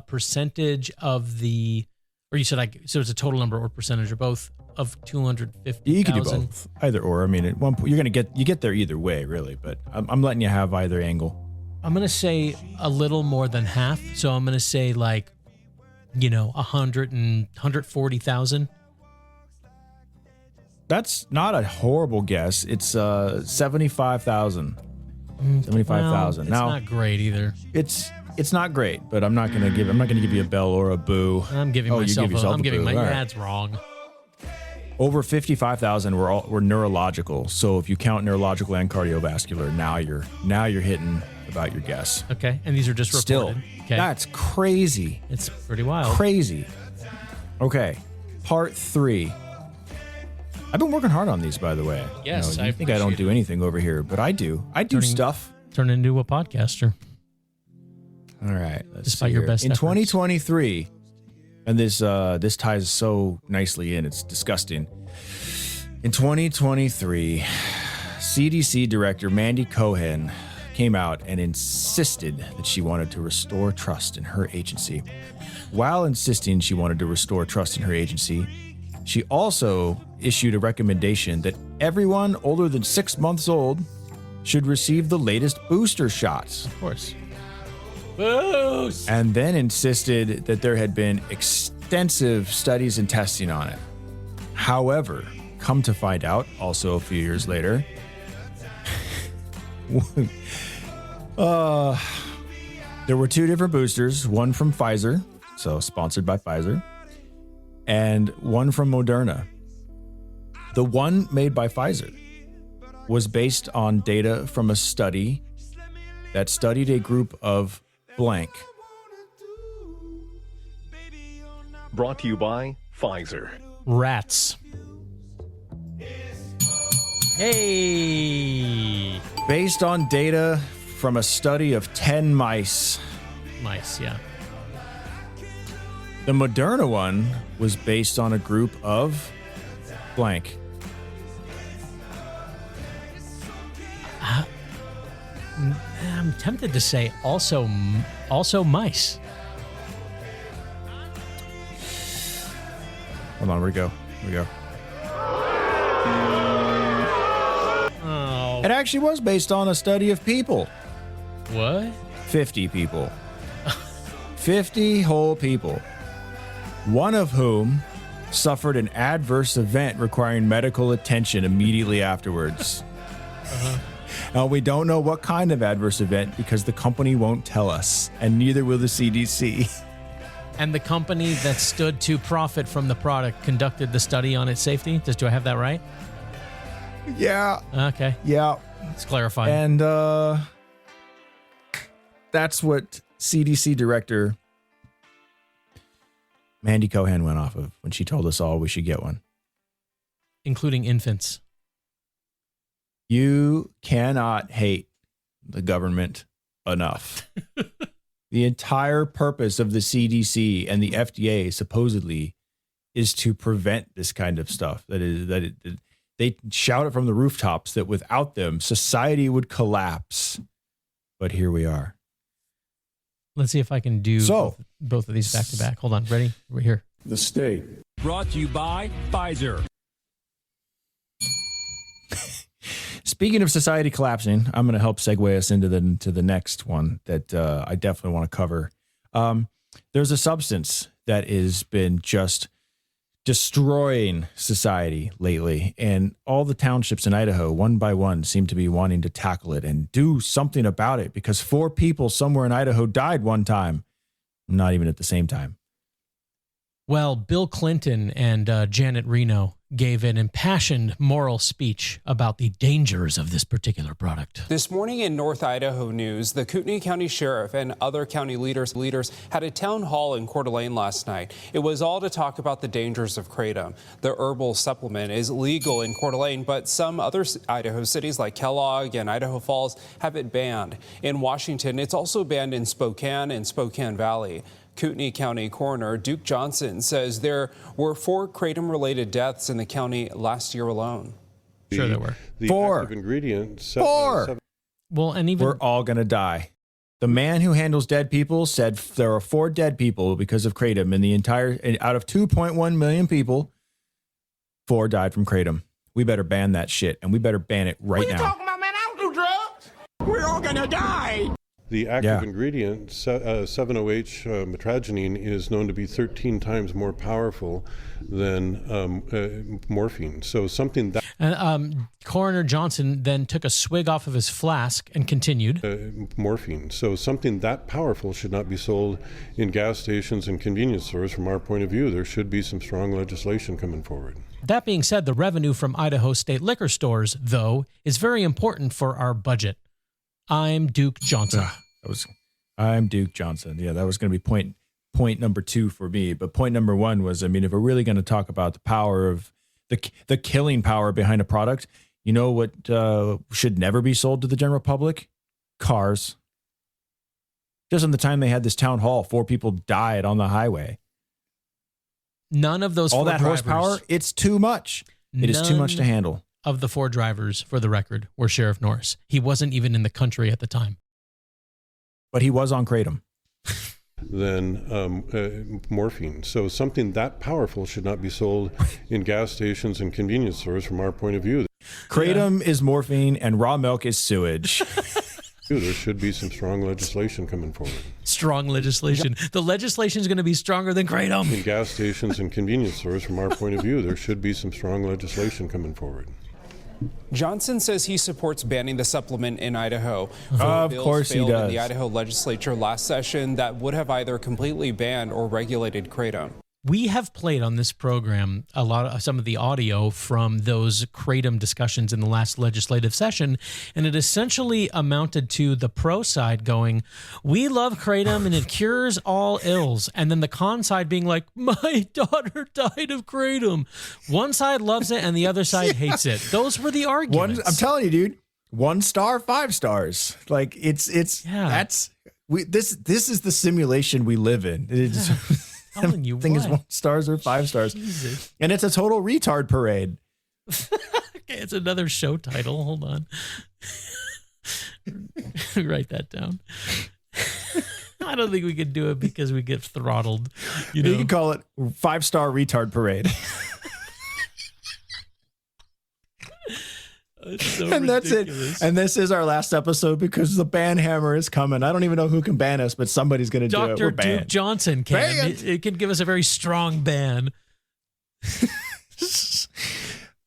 percentage of the, or you said, so it's a total number or percentage or both of 250,000? You can do both, either or. I mean, at one point, you get there either way, really, but I'm letting you have either angle. I'm going to say a little more than half. So I'm going to say 140,000. That's not a horrible guess. It's 75,000. 75,000. It's not great either. It's not great, but I'm not gonna give you a bell or a boo. I'm giving myself. I'm giving my. That's wrong. Over 55,000 were neurological. So if you count neurological and cardiovascular, now you're hitting about your guess. Okay, and these are just reported. Still, okay. That's crazy. It's pretty wild. Crazy. Okay, part 3. I've been working hard on these, by the way. Yes, you think I don't do anything over here, but I do. I do stuff. Turn into a podcaster. All right. Despite your best in efforts. 2023, and this ties so nicely in. It's disgusting. In 2023, CDC Director Mandy Cohen came out and insisted that she wanted to restore trust in her agency. While insisting she wanted to restore trust in her agency, she also issued a recommendation that everyone older than 6 months old should receive the latest booster shots. Of course. Boost! And then insisted that there had been extensive studies and testing on it. However, come to find out, also a few years later, there were 2 different boosters, one from Pfizer, so sponsored by Pfizer, and one from Moderna. The one made by Pfizer was based on data from a study that studied a group of blank. Brought to you by Pfizer. Rats. Hey! Based on data from a study of 10 mice. Mice, yeah. The Moderna one was based on a group of blank. I'm tempted to say also mice. Hold on, where'd it go? Here we go. Oh. It actually was based on a study of people. What? 50 people. 50 whole people. One of whom suffered an adverse event requiring medical attention immediately afterwards. We don't know what kind of adverse event because the company won't tell us, and neither will the CDC. And the company that stood to profit from the product conducted the study on its safety? Do I have that right? Yeah. Okay. Yeah. Let's clarify. And that's what CDC Director Mandy Cohen went off of when she told us all we should get one. Including infants. You cannot hate the government enough. The entire purpose of the CDC and the FDA supposedly is to prevent this kind of stuff. They shout it from the rooftops that without them, society would collapse. But here we are. Let's see if I can do both of these back to back. Hold on. Ready? We're here. The state. Brought to you by Pfizer. Speaking of society collapsing, I'm going to help segue us into the next one that I definitely want to cover. There's a substance that has been just destroying society lately, and all the townships in Idaho, one by one, seem to be wanting to tackle it and do something about it because 4 people somewhere in Idaho died one time, not even at the same time. Well, Bill Clinton and Janet Reno gave an impassioned moral speech about the dangers of this particular product. This morning in North Idaho news, the Kootenai County Sheriff and other county leaders had a town hall in Coeur d'Alene last night. It was all to talk about the dangers of Kratom. The herbal supplement is legal in Coeur d'Alene, but some other Idaho cities like Kellogg and Idaho Falls have it banned. In Washington, it's also banned in Spokane and Spokane Valley. Kootenai County Coroner Duke Johnson says there were 4 Kratom-related deaths in the county last year alone. Sure there were. The 4 active ingredients. 4. Well, and even we're all going to die. The man who handles dead people said there are 4 dead people because of Kratom in the entire, out of 2.1 million people, 4 died from Kratom. We better ban that shit, and we better ban it right now. What you talking about, man? I don't do drugs. We're all gonna die. The active ingredient, 7-OH metragenine, is known to be 13 times more powerful than morphine. So something that... Coroner Johnson then took a swig off of his flask and continued. Morphine. So something that powerful should not be sold in gas stations and convenience stores. From our point of view, there should be some strong legislation coming forward. That being said, the revenue from Idaho state liquor stores, though, is very important for our budget. I'm Duke Johnson. I'm Duke Johnson. Yeah, that was going to be point number 2 for me. But point number 1 was, I mean, if we're really going to talk about the power of the killing power behind a product, you know what should never be sold to the general public? Cars. Just on the time they had this town hall, 4 people died on the highway. None of those all 4 that drivers, horsepower, it's too much. It is too much to handle. Of the 4 drivers, for the record, were Sheriff Norris. He wasn't even in the country at the time. But he was on Kratom. Than morphine. So something that powerful should not be sold in gas stations and convenience stores from our point of view. Kratom is morphine and raw milk is sewage. There should be some strong legislation coming forward. Strong legislation. The legislation is going to be stronger than Kratom. In gas stations and convenience stores, from our point of view, there should be some strong legislation coming forward. Johnson says he supports banning the supplement in Idaho. Of course he does. In the Idaho legislature last session that would have either completely banned or regulated Kratom. We have played on this program some of the audio from those Kratom discussions in the last legislative session, and it essentially amounted to the pro side going, "We love Kratom and it cures all ills," and then the con side being like, "My daughter died of Kratom." One side loves it and the other side hates it. Those were the arguments. I'm telling you, dude. 1 star, 5 stars. Like this is the simulation we live in. It's telling you thing is 1 stars or 5 stars. Jesus. And it's a total retard parade. Okay, it's another show title. Hold on. Write that down. I don't think we could do it because we get throttled. You can call it 5-star retard parade. So and ridiculous. That's it. And this is our last episode because the ban hammer is coming. I don't even know who can ban us, but somebody's going to do it. Dr. Duke Johnson can. It can give us a very strong ban.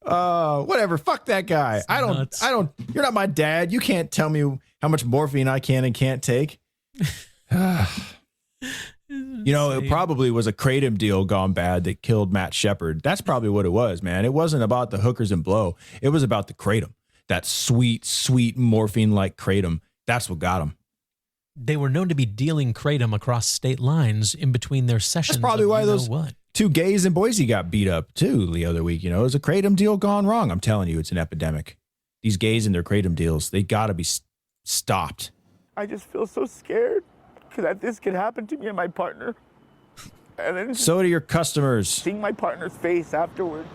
Whatever. Fuck that guy. I don't. You're not my dad. You can't tell me how much morphine I can and can't take. It probably was a Kratom deal gone bad that killed Matt Shepard. That's probably what it was, man. It wasn't about the hookers and blow. It was about the Kratom. That sweet, sweet morphine-like Kratom. That's what got him. They were known to be dealing Kratom across state lines in between their sessions. That's probably why those 2 gays in Boise got beat up, too, the other week. It was a Kratom deal gone wrong. I'm telling you, it's an epidemic. These gays and their Kratom deals, they got to be stopped. I just feel so scared. Because this could happen to me and my partner. And then so do your customers. Seeing my partner's face afterward.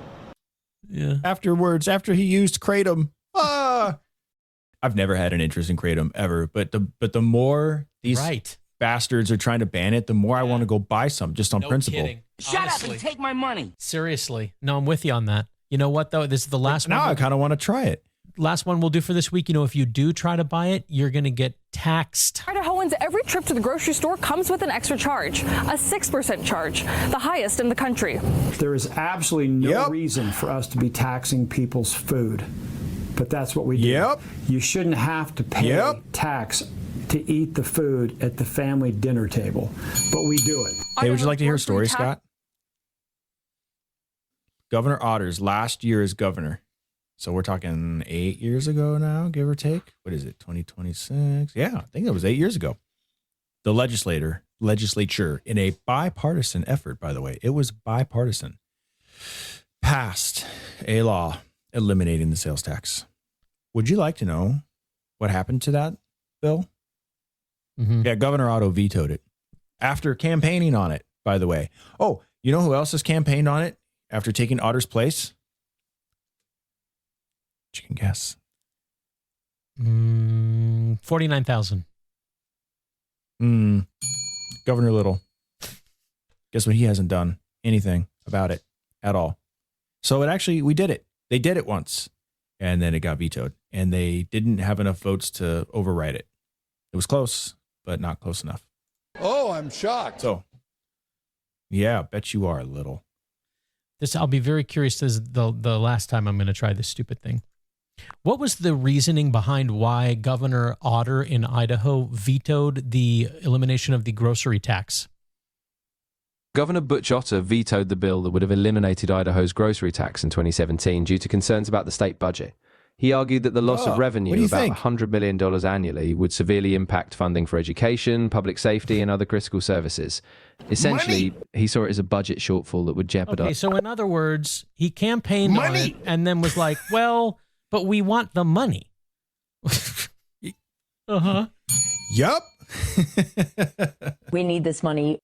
Yeah. After he used Kratom. I've never had an interest in Kratom ever. But the more these bastards are trying to ban it, the more I want to go buy some just on principle. Kidding. Shut up and take my money. Seriously. No, I'm with you on that. You know what, though? This is the last one. Now I kind of want to try it. Last one we'll do for this week. If you do try to buy it, you're going to get taxed. Idahoans, every trip to the grocery store comes with an extra charge, a 6% charge, the highest in the country. There is absolutely no reason for us to be taxing people's food, but that's what we do. You shouldn't have to pay tax to eat the food at the family dinner table, but we do it. Hey, would you like to hear a story, Scott? Governor Otter's last year as governor. So we're talking 8 years ago now, give or take. What is it, 2026? Yeah, I think that was 8 years ago. The legislature, in a bipartisan effort, by the way, it was bipartisan, passed a law eliminating the sales tax. Would you like to know what happened to that bill? Mm-hmm. Yeah, Governor Otto vetoed it after campaigning on it, by the way. Oh, you know who else has campaigned on it after taking Otter's place? You can guess. 49,000. Governor Little. Guess what? He hasn't done anything about it at all. So we did it. They did it once, and then it got vetoed, and they didn't have enough votes to override it. It was close, but not close enough. Oh, I'm shocked. So, yeah, bet you are, Little. I'll be very curious. This is the last time I'm going to try this stupid thing. What was the reasoning behind why Governor Otter in Idaho vetoed the elimination of the grocery tax? Governor Butch Otter vetoed the bill that would have eliminated Idaho's grocery tax in 2017 due to concerns about the state budget. He argued that the loss of revenue, about $100 million annually, would severely impact funding for education, public safety, and other critical services. Essentially, he saw it as a budget shortfall that would jeopardize. Okay, so in other words, he campaigned on it and then was like, well, but we want the money. Uh-huh. Yup. We need this money.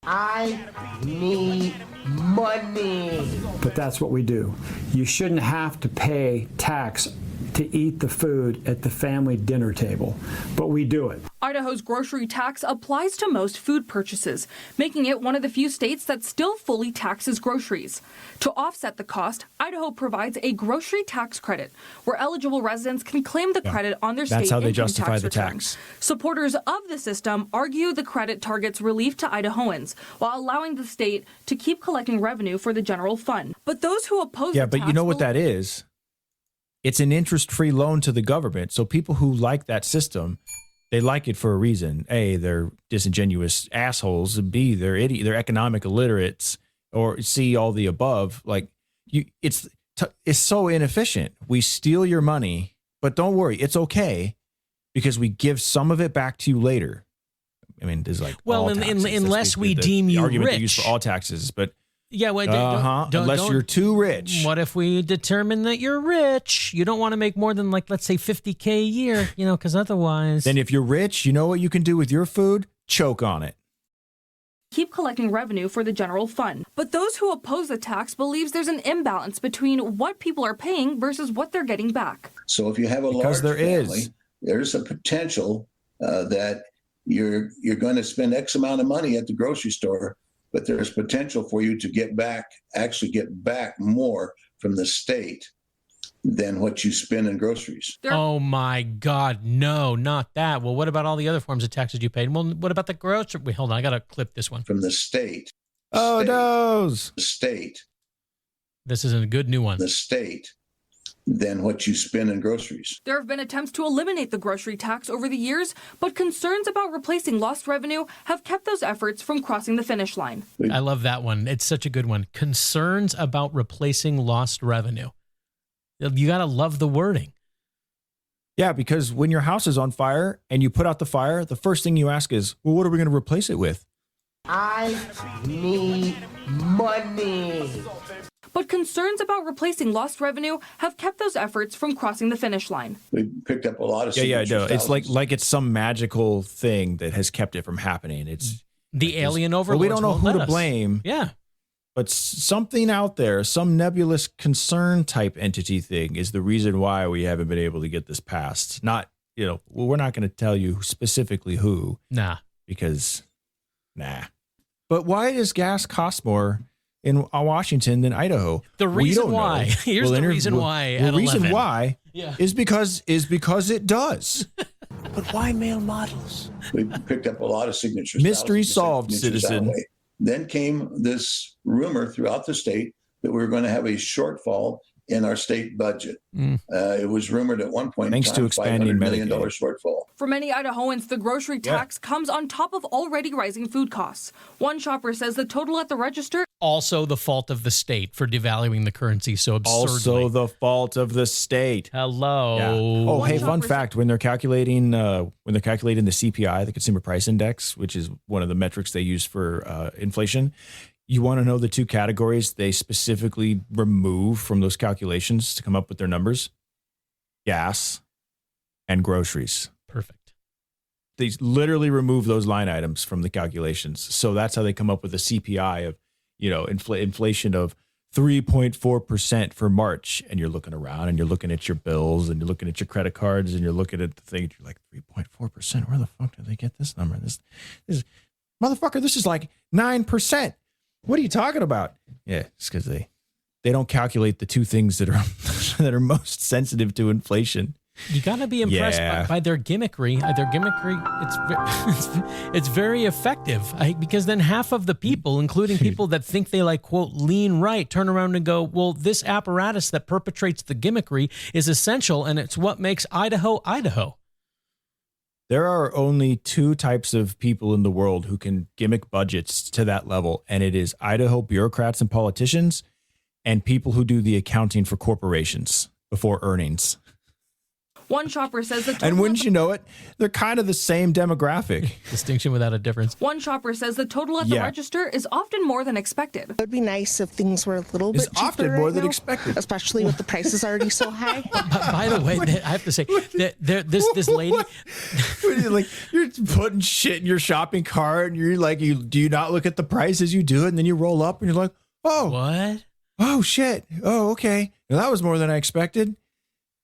I need money. But that's what we do. You shouldn't have to pay tax to eat the food at the family dinner table, but we do it. Idaho's grocery tax applies to most food purchases, making it one of the few states that still fully taxes groceries. To offset the cost, Idaho provides a grocery tax credit, where eligible residents can claim the credit on their state That's how they income justify tax the return. tax. Supporters of the system argue the credit targets relief to Idahoans, while allowing the state to keep collecting revenue for the general fund. But those who oppose the but tax you know what that is? It's an interest-free loan to the government. So people who like that system, they like it for a reason. A, they're disingenuous assholes. B, they're economic illiterates. Or C, all the above. Like it's so inefficient. We steal your money, but don't worry, it's okay because we give some of it back to you later. I mean, there's like unless we deem you argument rich. they use for all taxes, but. Yeah, well, unless you're too rich. What if we determine that you're rich? You don't want to make more than, like, let's say $50K a year, because otherwise. Then if you're rich, you know what you can do with your food? Choke on it. Keep collecting revenue for the general fund. But those who oppose the tax believes there's an imbalance between what people are paying versus what they're getting back. So if you have a large family, there's a potential that you're going to spend X amount of money at the grocery store, but there's potential for you to get back more from the state than what you spend in groceries. Oh my God, no, not that. Well, what about all the other forms of taxes you paid? Well, what about the grocery? Wait, hold on, I got to clip this one. From the state. Oh, no. The state. This is a good new one. The state than what you spend in groceries. There have been attempts to eliminate the grocery tax over the years, but concerns about replacing lost revenue have kept those efforts from crossing the finish line. I love that one. It's such a good one. Concerns about replacing lost revenue. You got to love the wording. Yeah, because when your house is on fire and you put out the fire, the first thing you ask is, well, what are we going to replace it with? I need money. But concerns about replacing lost revenue have kept those efforts from crossing the finish line. We picked up a lot of It's like it's some magical thing that has kept it from happening. It's the alien overlords. We don't know who to blame. Yeah. But something out there, some nebulous concern type entity thing is the reason why we haven't been able to get this passed. Not, we're not going to tell you specifically who. Nah. Because, But why does gas cost more in Washington than Idaho? The reason why. Here's the reason why. The reason why is because it does. But why male models? We picked up a lot of signatures. Mystery solved, citizen. Then came this rumor throughout the state that we were going to have a shortfall in our state budget. It was rumored at one point thanks to expanding $500 million shortfall. For many Idahoans, the grocery tax comes on top of already rising food costs. One shopper says the total at the register. Also the fault of the state for devaluing the currency so absurdly. Also the fault of the state. Hello. Yeah. Oh, hey, fun fact. When they're calculating the CPI, the Consumer Price Index, which is one of the metrics they use for inflation, you want to know the two categories they specifically remove from those calculations to come up with their numbers? Gas and groceries. Perfect. They literally remove those line items from the calculations. So that's how they come up with a CPI of, inflation of 3.4% for March, and you're looking around and you're looking at your bills and you're looking at your credit cards and you're looking at the thing. You're like 3.4%. Where the fuck did they get this number? This motherfucker. This is like 9%. What are you talking about? Yeah, it's because they don't calculate the two things that are that are most sensitive to inflation. You got to be impressed by their gimmickry. It's very effective because then half of the people, including people that think they like, quote, lean right, turn around and go, well, this apparatus that perpetrates the gimmickry is essential, and it's what makes Idaho, Idaho. There are only two types of people in the world who can gimmick budgets to that level, and it is Idaho bureaucrats and politicians and people who do the accounting for corporations before earnings. One shopper says the and wouldn't you know it, they're kind of the same demographic. Distinction without a difference. One shopper says the total at the register is often more than expected. It would be nice if things were a little bit cheaper often more than expected, especially with the prices already so high. By the way, I have to say that this lady, like you're putting shit in your shopping cart, and you're like, do you not look at the price as you do it, and then you roll up and you're like, oh, what? Oh shit! Oh, okay. Well, that was more than I expected.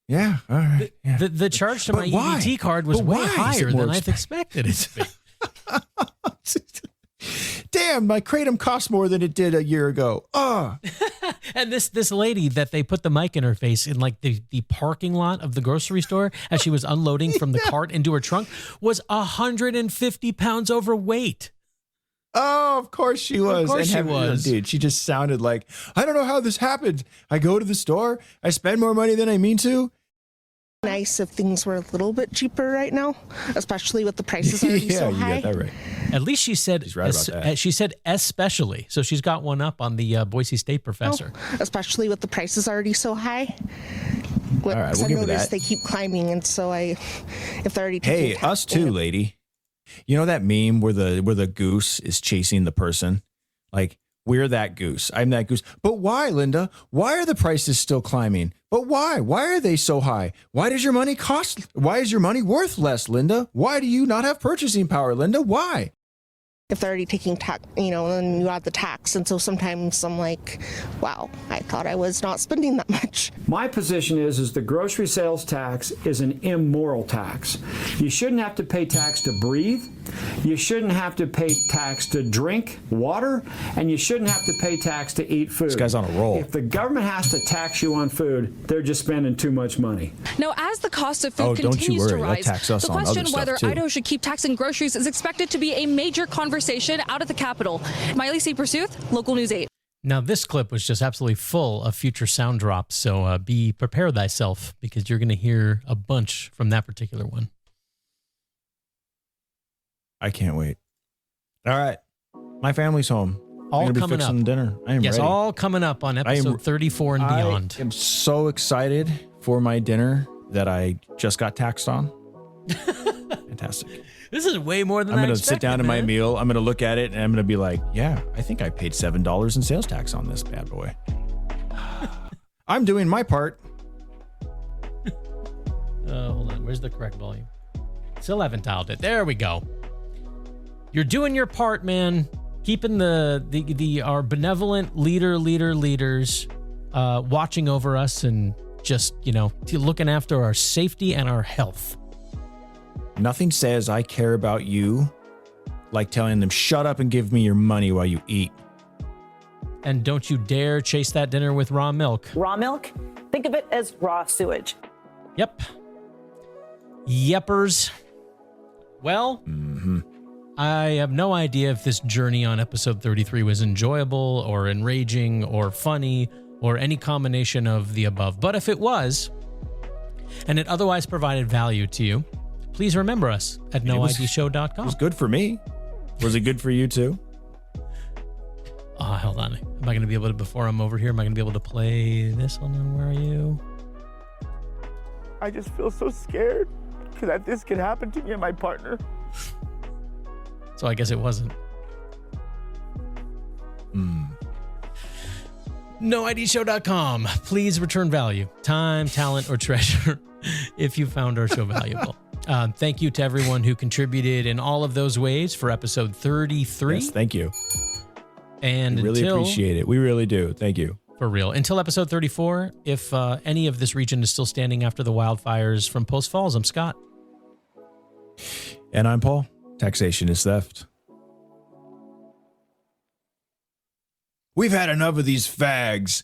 Yeah, all right. Yeah. The charge to my EBT card was way higher than I've expected it to be. Damn, my Kratom cost more than it did a year ago. And this lady that they put the mic in her face in like the parking lot of the grocery store as she was unloading from the cart into her trunk was 150 pounds overweight. Oh, of course she was. Of course she was. Dude, she just sounded like, I don't know how this happened. I go to the store, I spend more money than I mean to. Nice if things were a little bit cheaper right now, especially with the prices already so high. Yeah, you got that right. At least she said, she's right about that. She said especially. So she's got one up on the Boise State professor. Especially with the prices already so high. All right, we'll give her that. They keep climbing, and so if they're already taking us too, lady. You know that meme where the goose is chasing the person? Like, we're that goose. I'm that goose. But why, Linda? Why are the prices still climbing? But why? Why are they so high? Why does your money cost? Why is your money worth less, Linda? Why do you not have purchasing power, Linda? Why? If they're already taking tax, and you add the tax. And so sometimes I'm like, wow, I thought I was not spending that much. My position is the grocery sales tax is an immoral tax. You shouldn't have to pay tax to breathe. You shouldn't have to pay tax to drink water. And you shouldn't have to pay tax to eat food. This guy's on a roll. If the government has to tax you on food, they're just spending too much money. Now, as the cost of food continues to rise, the question whether Idaho should keep taxing groceries is expected to be a major conversation out at the Capitol. Miley C. Pursuth, Local News 8. Now, this clip was just absolutely full of future sound drops, so be prepared thyself because you're going to hear a bunch from that particular one. I can't wait. All right. My family's home. All I'm coming up. Dinner. I am ready. All coming up on episode 34 and beyond. I am so excited for my dinner that I just got taxed on. Fantastic. This is way more than I'm going to sit down in my meal. I'm going to look at it and I'm going to be like, yeah, I think I paid $7 in sales tax on this bad boy. I'm doing my part. Hold on. Where's the correct volume? Still haven't dialed it. There we go. You're doing your part, man. Keeping our benevolent leaders watching over us and just, looking after our safety and our health. Nothing says I care about you like telling them, shut up and give me your money while you eat. And don't you dare chase that dinner with raw milk. Raw milk? Think of it as raw sewage. Yep. Yeppers. Well, I have no idea if this journey on episode 33 was enjoyable or enraging or funny or any combination of the above. But if it was, and it otherwise provided value to you, please remember us at noidshow.com. It was good for me. Was it good for you too? Hold on. Am I going to be able to, before I'm over here, am I going to be able to play this? Hold on, where are you? I just feel so scared because this could happen to me and my partner. So I guess it wasn't. NoIDShow.com. Please return value, time, talent, or treasure if you found our show valuable. Thank you to everyone who contributed in all of those ways for episode 33. Yes, thank you. And we really appreciate it. We really do. Thank you. For real. Until episode 34, if any of this region is still standing after the wildfires from Post Falls, I'm Scott. And I'm Paul. Taxation is theft. We've had enough of these fags.